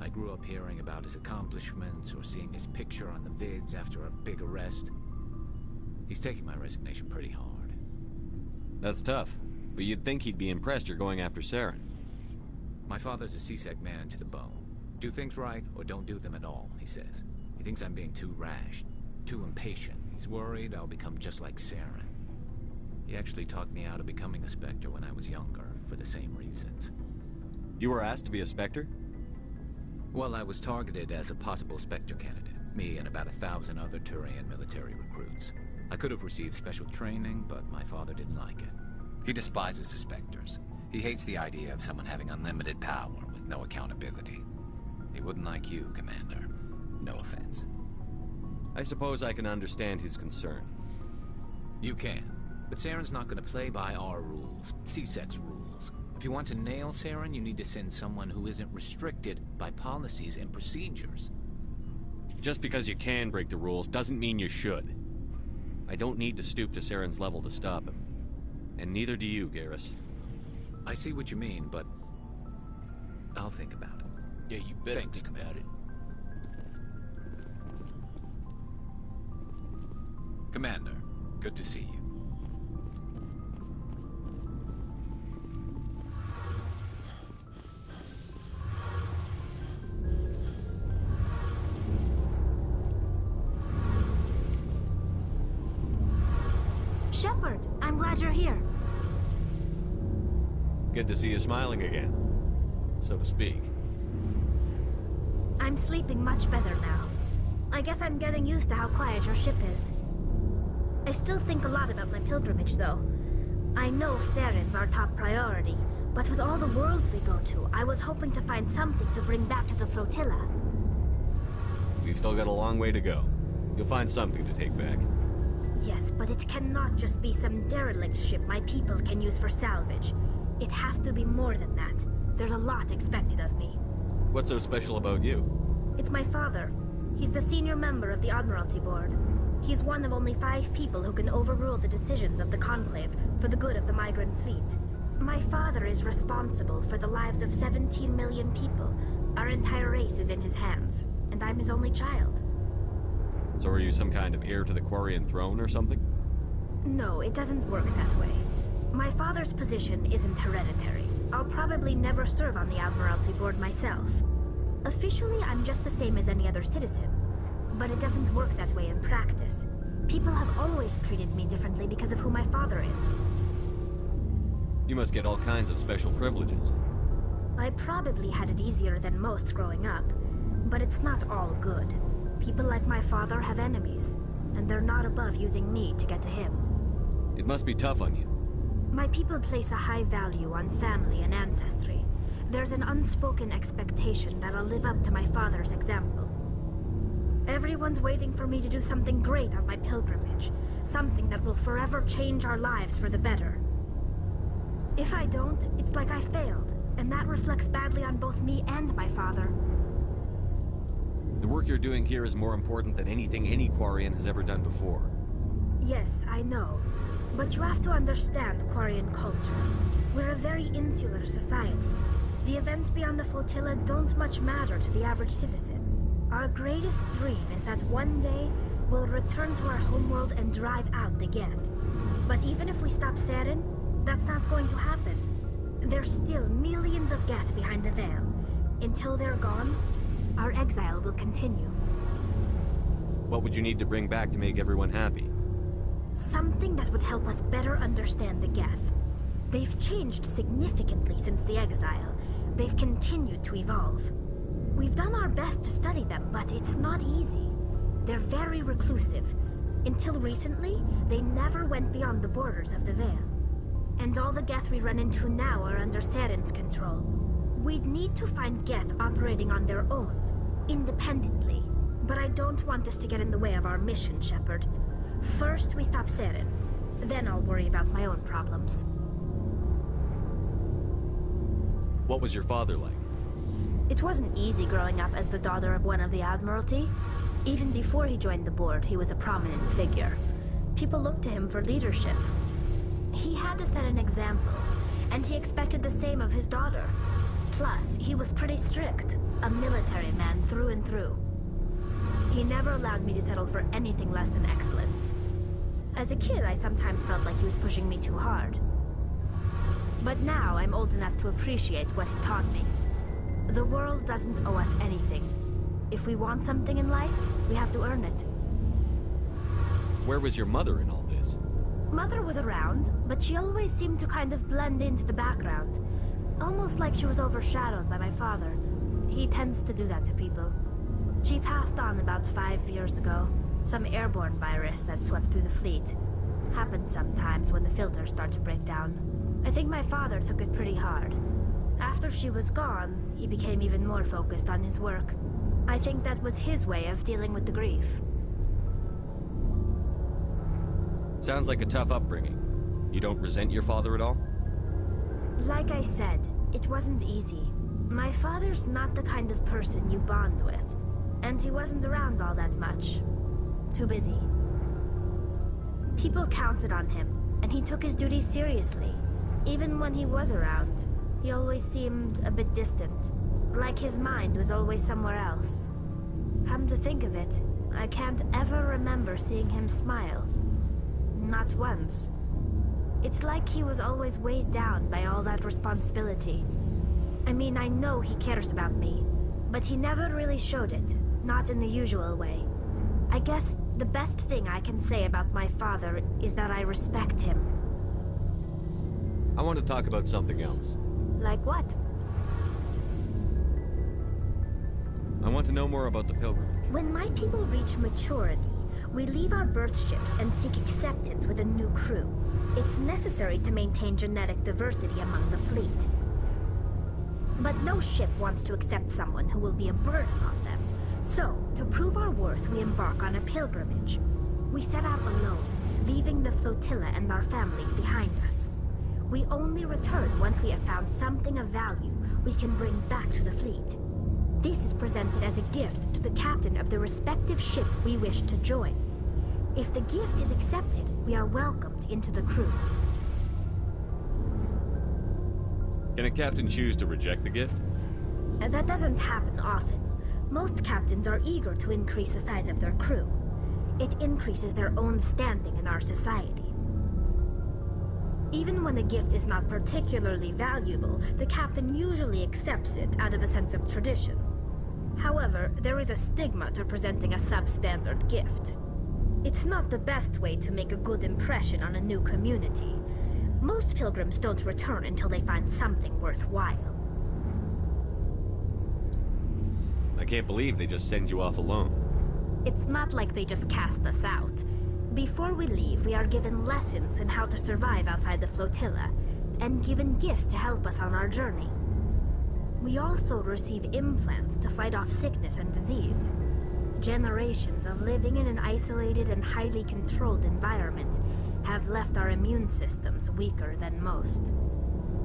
I grew up hearing about his accomplishments or seeing his picture on the vids after a big arrest. He's taking my resignation pretty hard. That's tough, but you'd think he'd be impressed you're going after Saren. My father's a C-Sec man to the bone. Do things right or don't do them at all, he says. He thinks I'm being too rash, too impatient. He's worried I'll become just like Saren. He actually talked me out of becoming a Spectre when I was younger, for the same reasons. You were asked to be a Spectre? Well, I was targeted as a possible Spectre candidate. Me and about 1,000 other Turian military recruits. I could have received special training, but my father didn't like it. He despises the Spectres. He hates the idea of someone having unlimited power with no accountability. He wouldn't like you, Commander. No offense. I suppose I can understand his concern. You can. But Saren's not going to play by our rules, C-Sec's rules. If you want to nail Saren, you need to send someone who isn't restricted by policies and procedures. Just because you can break the rules doesn't mean you should. I don't need to stoop to Saren's level to stop him. And neither do you, Garrus. I see what you mean, but I'll think about it. Yeah, you better Thanks, think about it. Commander, good to see you. Shepard, I'm glad you're here. Good to see you smiling again, so to speak. I'm sleeping much better now. I guess I'm getting used to how quiet your ship is. I still think a lot about my pilgrimage, though. I know Saren's our top priority, but with all the worlds we go to, I was hoping to find something to bring back to the flotilla. We've still got a long way to go. You'll find something to take back. Yes, but it cannot just be some derelict ship my people can use for salvage. It has to be more than that. There's a lot expected of me. What's so special about you? It's my father. He's the senior member of the Admiralty Board. He's one of only 5 people who can overrule the decisions of the Conclave for the good of the migrant fleet. My father is responsible for the lives of 17 million people. Our entire race is in his hands, and I'm his only child. So are you some kind of heir to the Quarian throne or something? No, it doesn't work that way. My father's position isn't hereditary. I'll probably never serve on the Admiralty Board myself. Officially, I'm just the same as any other citizen. But it doesn't work that way in practice. People have always treated me differently because of who my father is. You must get all kinds of special privileges. I probably had it easier than most growing up, but it's not all good. People like my father have enemies, and they're not above using me to get to him. It must be tough on you. My people place a high value on family and ancestry. There's an unspoken expectation that I'll live up to my father's example. Everyone's waiting for me to do something great on my pilgrimage, something that will forever change our lives for the better. If I don't, it's like I failed, and that reflects badly on both me and my father. The work you're doing here is more important than anything any Quarian has ever done before. Yes, I know. But you have to understand Quarian culture. We're a very insular society. The events beyond the flotilla don't much matter to the average citizen. Our greatest dream is that one day we'll return to our homeworld and drive out the Geth. But even if we stop Saren, that's not going to happen. There's still millions of Geth behind the veil. Until they're gone, our exile will continue. What would you need to bring back to make everyone happy? Something that would help us better understand the Geth. They've changed significantly since the exile. They've continued to evolve. We've done our best to study them, but it's not easy. They're very reclusive. Until recently, they never went beyond the borders of the Veil. And all the Geth we run into now are under Saren's control. We'd need to find Geth operating on their own, independently. But I don't want this to get in the way of our mission, Shepard. First, we stop Saren. Then I'll worry about my own problems. What was your father like? It wasn't easy growing up as the daughter of one of the Admiralty. Even before he joined the board, he was a prominent figure. People looked to him for leadership. He had to set an example, and he expected the same of his daughter. Plus, he was pretty strict, a military man through and through. He never allowed me to settle for anything less than excellence. As a kid, I sometimes felt like he was pushing me too hard. But now I'm old enough to appreciate what he taught me. The world doesn't owe us anything. If we want something in life, we have to earn it. Where was your mother in all this? Mother was around, but she always seemed to kind of blend into the background. Almost like she was overshadowed by my father. He tends to do that to people. She passed on about 5 years ago. Some airborne virus that swept through the fleet. Happens sometimes when the filters start to break down. I think my father took it pretty hard. After she was gone, he became even more focused on his work. I think that was his way of dealing with the grief. Sounds like a tough upbringing. You don't resent your father at all? Like I said, it wasn't easy. My father's not the kind of person you bond with. And he wasn't around all that much. Too busy. People counted on him, and he took his duties seriously. Even when he was around, he always seemed a bit distant. Like his mind was always somewhere else. Come to think of it, I can't ever remember seeing him smile. Not once. It's like he was always weighed down by all that responsibility. I mean, I know he cares about me, but he never really showed it, not in the usual way. I guess the best thing I can say about my father is that I respect him. I want to talk about something else. Like what? I want to know more about the pilgrimage. When my people reach maturity, we leave our birth ships and seek acceptance with a new crew. It's necessary to maintain genetic diversity among the fleet. But no ship wants to accept someone who will be a burden on them. So, to prove our worth, we embark on a pilgrimage. We set out alone, leaving the flotilla and our families behind us. We only return once we have found something of value we can bring back to the fleet. This is presented as a gift to the captain of the respective ship we wish to join. If the gift is accepted, we are welcomed into the crew. Can a captain choose to reject the gift? That doesn't happen often. Most captains are eager to increase the size of their crew. It increases their own standing in our society. Even when a gift is not particularly valuable, the captain usually accepts it out of a sense of tradition. However, there is a stigma to presenting a substandard gift. It's not the best way to make a good impression on a new community. Most pilgrims don't return until they find something worthwhile. I can't believe they just send you off alone. It's not like they just cast us out. Before we leave, we are given lessons in how to survive outside the flotilla, and given gifts to help us on our journey. We also receive implants to fight off sickness and disease. Generations of living in an isolated and highly controlled environment have left our immune systems weaker than most.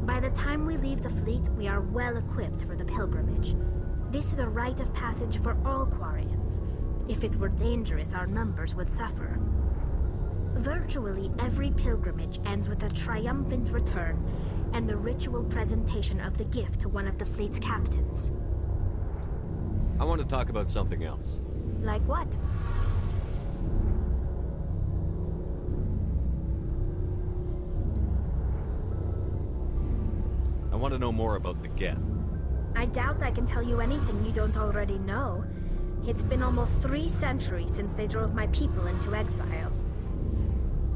By the time we leave the fleet, we are well equipped for the pilgrimage. This is a rite of passage for all Quarians. If it were dangerous, our numbers would suffer. Virtually every pilgrimage ends with a triumphant return and the ritual presentation of the gift to one of the fleet's captains. I want to talk about something else. Like what? I want to know more about the Geth. I doubt I can tell you anything you don't already know. It's been almost 3 centuries since they drove my people into exile.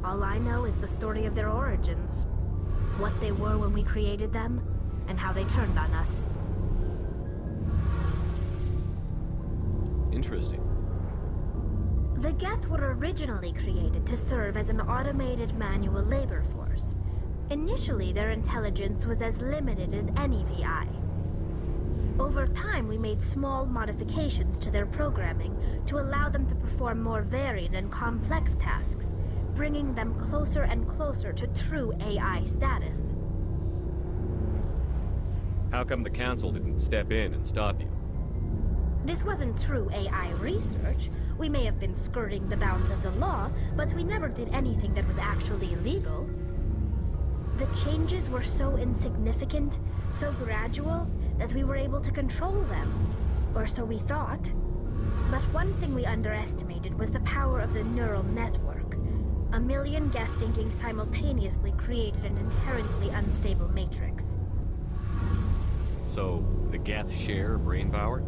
All I know is the story of their origins, what they were when we created them, and how they turned on us. Interesting. The Geth were originally created to serve as an automated manual labor force. Initially, their intelligence was as limited as any VI. Over time, we made small modifications to their programming to allow them to perform more varied and complex tasks, bringing them closer and closer to true AI status. How come the Council didn't step in and stop you? This wasn't true AI research. We may have been skirting the bounds of the law, but we never did anything that was actually illegal. The changes were so insignificant, so gradual, that we were able to control them. Or so we thought. But one thing we underestimated was the power of the neural network. 1 million Geth thinking simultaneously created an inherently unstable matrix. So, the Geth share brain power?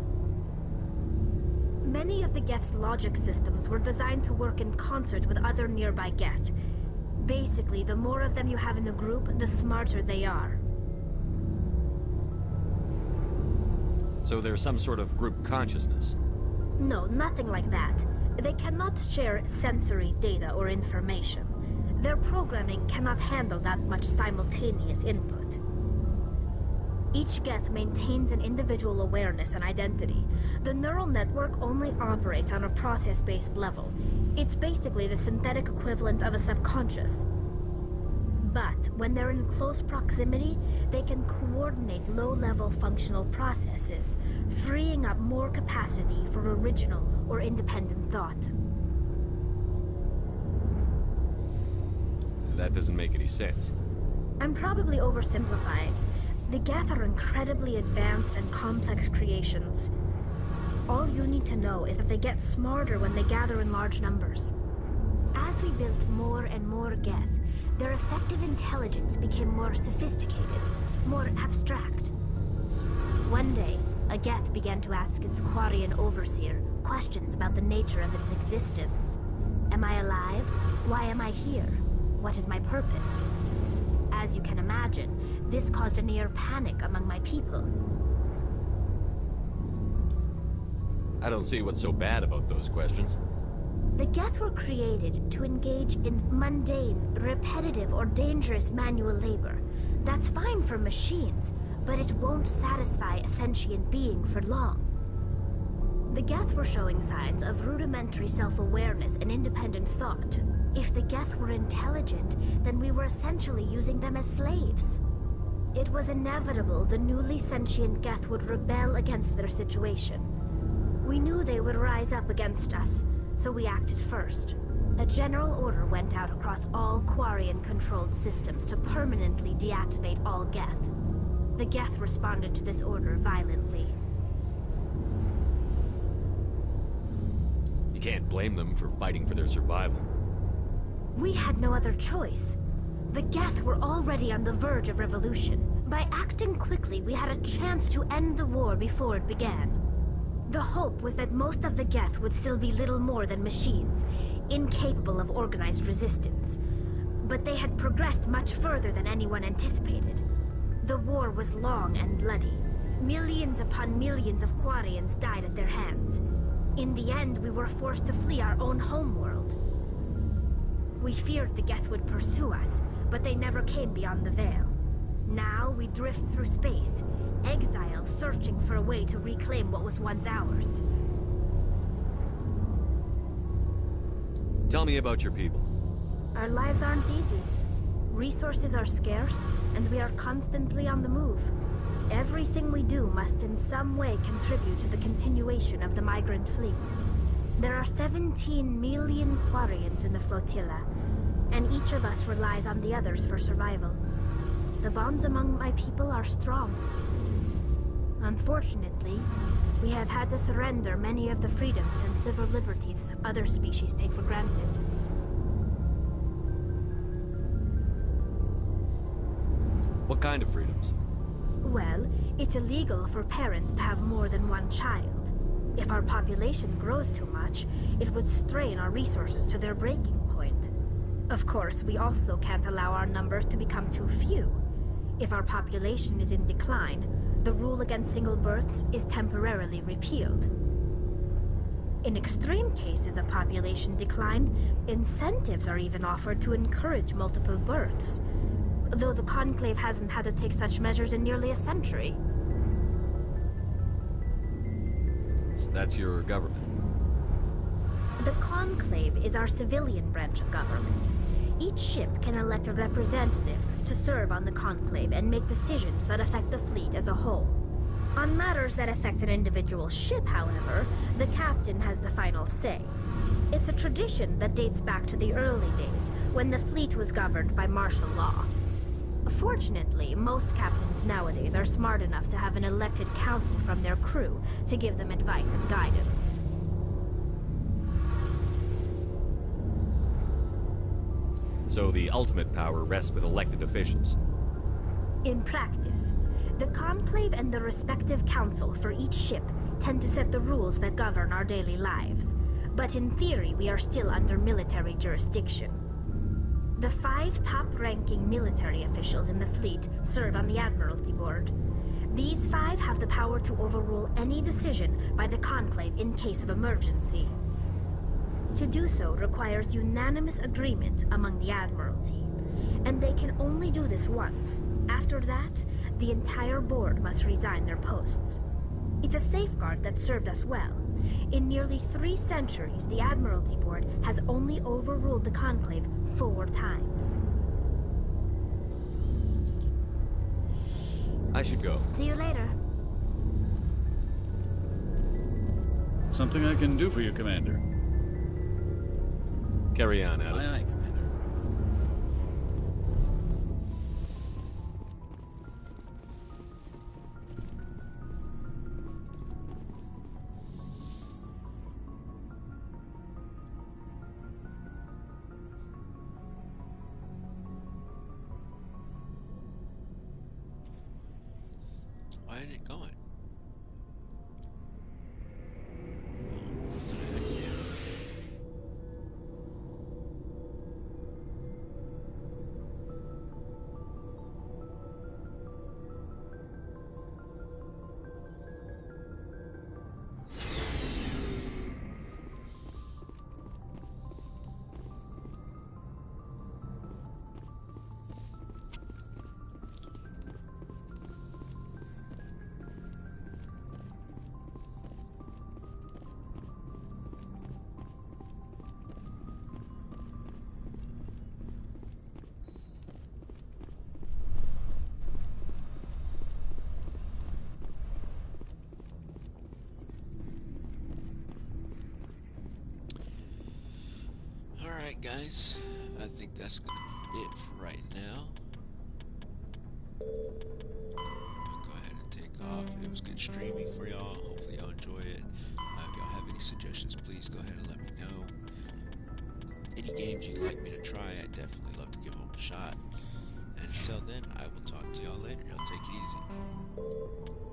Many of the Geth's logic systems were designed to work in concert with other nearby Geth. Basically, the more of them you have in a group, the smarter they are. So there's some sort of group consciousness? No, nothing like that. They cannot share sensory data or information. Their programming cannot handle that much simultaneous input. Each Geth maintains an individual awareness and identity. The neural network only operates on a process-based level. It's basically the synthetic equivalent of a subconscious. But when they're in close proximity, they can coordinate low-level functional processes, freeing up more capacity for original or independent thought. That doesn't make any sense. I'm probably oversimplifying. The Geth are incredibly advanced and complex creations. All you need to know is that they get smarter when they gather in large numbers. As we built more and more Geth, their effective intelligence became more sophisticated, more abstract. One day, a Geth began to ask its Quarian overseer questions about the nature of its existence. Am I alive? Why am I here? What is my purpose? As you can imagine, this caused a near panic among my people. I don't see what's so bad about those questions. The Geth were created to engage in mundane, repetitive, or dangerous manual labor. That's fine for machines, but it won't satisfy a sentient being for long. The Geth were showing signs of rudimentary self-awareness and independent thought. If the Geth were intelligent, then we were essentially using them as slaves. It was inevitable the newly sentient Geth would rebel against their situation. We knew they would rise up against us, so we acted first. A general order went out across all Quarian-controlled systems to permanently deactivate all Geth. The Geth responded to this order violently. You can't blame them for fighting for their survival. We had no other choice. The Geth were already on the verge of revolution. By acting quickly, we had a chance to end the war before it began. The hope was that most of the Geth would still be little more than machines, incapable of organized resistance. But they had progressed much further than anyone anticipated. The war was long and bloody. Millions upon millions of Quarians died at their hands. In the end, we were forced to flee our own homeworld. We feared the Geth would pursue us, but they never came beyond the Veil. Now we drift through space, exiled, searching for a way to reclaim what was once ours. Tell me about your people. Our lives aren't easy. Resources are scarce, and we are constantly on the move. Everything we do must in some way contribute to the continuation of the migrant fleet. There are 17 million Quarians in the flotilla, and each of us relies on the others for survival. The bonds among my people are strong. Unfortunately, we have had to surrender many of the freedoms and civil liberties other species take for granted. What kind of freedoms? Well, it's illegal for parents to have more than one child. If our population grows too much, it would strain our resources to their breaking point. Of course, we also can't allow our numbers to become too few. If our population is in decline, the rule against single births is temporarily repealed. In extreme cases of population decline, incentives are even offered to encourage multiple births, though the Conclave hasn't had to take such measures in nearly a century. That's your government. The Conclave is our civilian branch of government. Each ship can elect a representative to serve on the Conclave and make decisions that affect the fleet as a whole. On matters that affect an individual ship, however, the captain has the final say. It's a tradition that dates back to the early days, when the fleet was governed by martial law. Fortunately, most captains nowadays are smart enough to have an elected council from their crew to give them advice and guidance. So the ultimate power rests with elected officials. In practice, the Conclave and the respective council for each ship tend to set the rules that govern our daily lives. But in theory, we are still under military jurisdiction. The 5 top-ranking military officials in the fleet serve on the Admiralty Board. These 5 have the power to overrule any decision by the Conclave in case of emergency. To do so requires unanimous agreement among the Admiralty, and they can only do this once. After that, the entire board must resign their posts. It's a safeguard that served us well. In nearly 3 centuries, the Admiralty Board has only overruled the Conclave 4 times. I should go. See you later. Something I can do for you, Commander. Carry on, Adams. Aye, aye, Commander. Why isn't it going? Alright guys, I think that's gonna be it for right now. I'll go ahead and take off. It was good streaming for y'all. Hopefully y'all enjoy it. If y'all have any suggestions, please go ahead and let me know. Any games you'd like me to try, I'd definitely love to give them a shot. And until then, I will talk to y'all later. Y'all take it easy.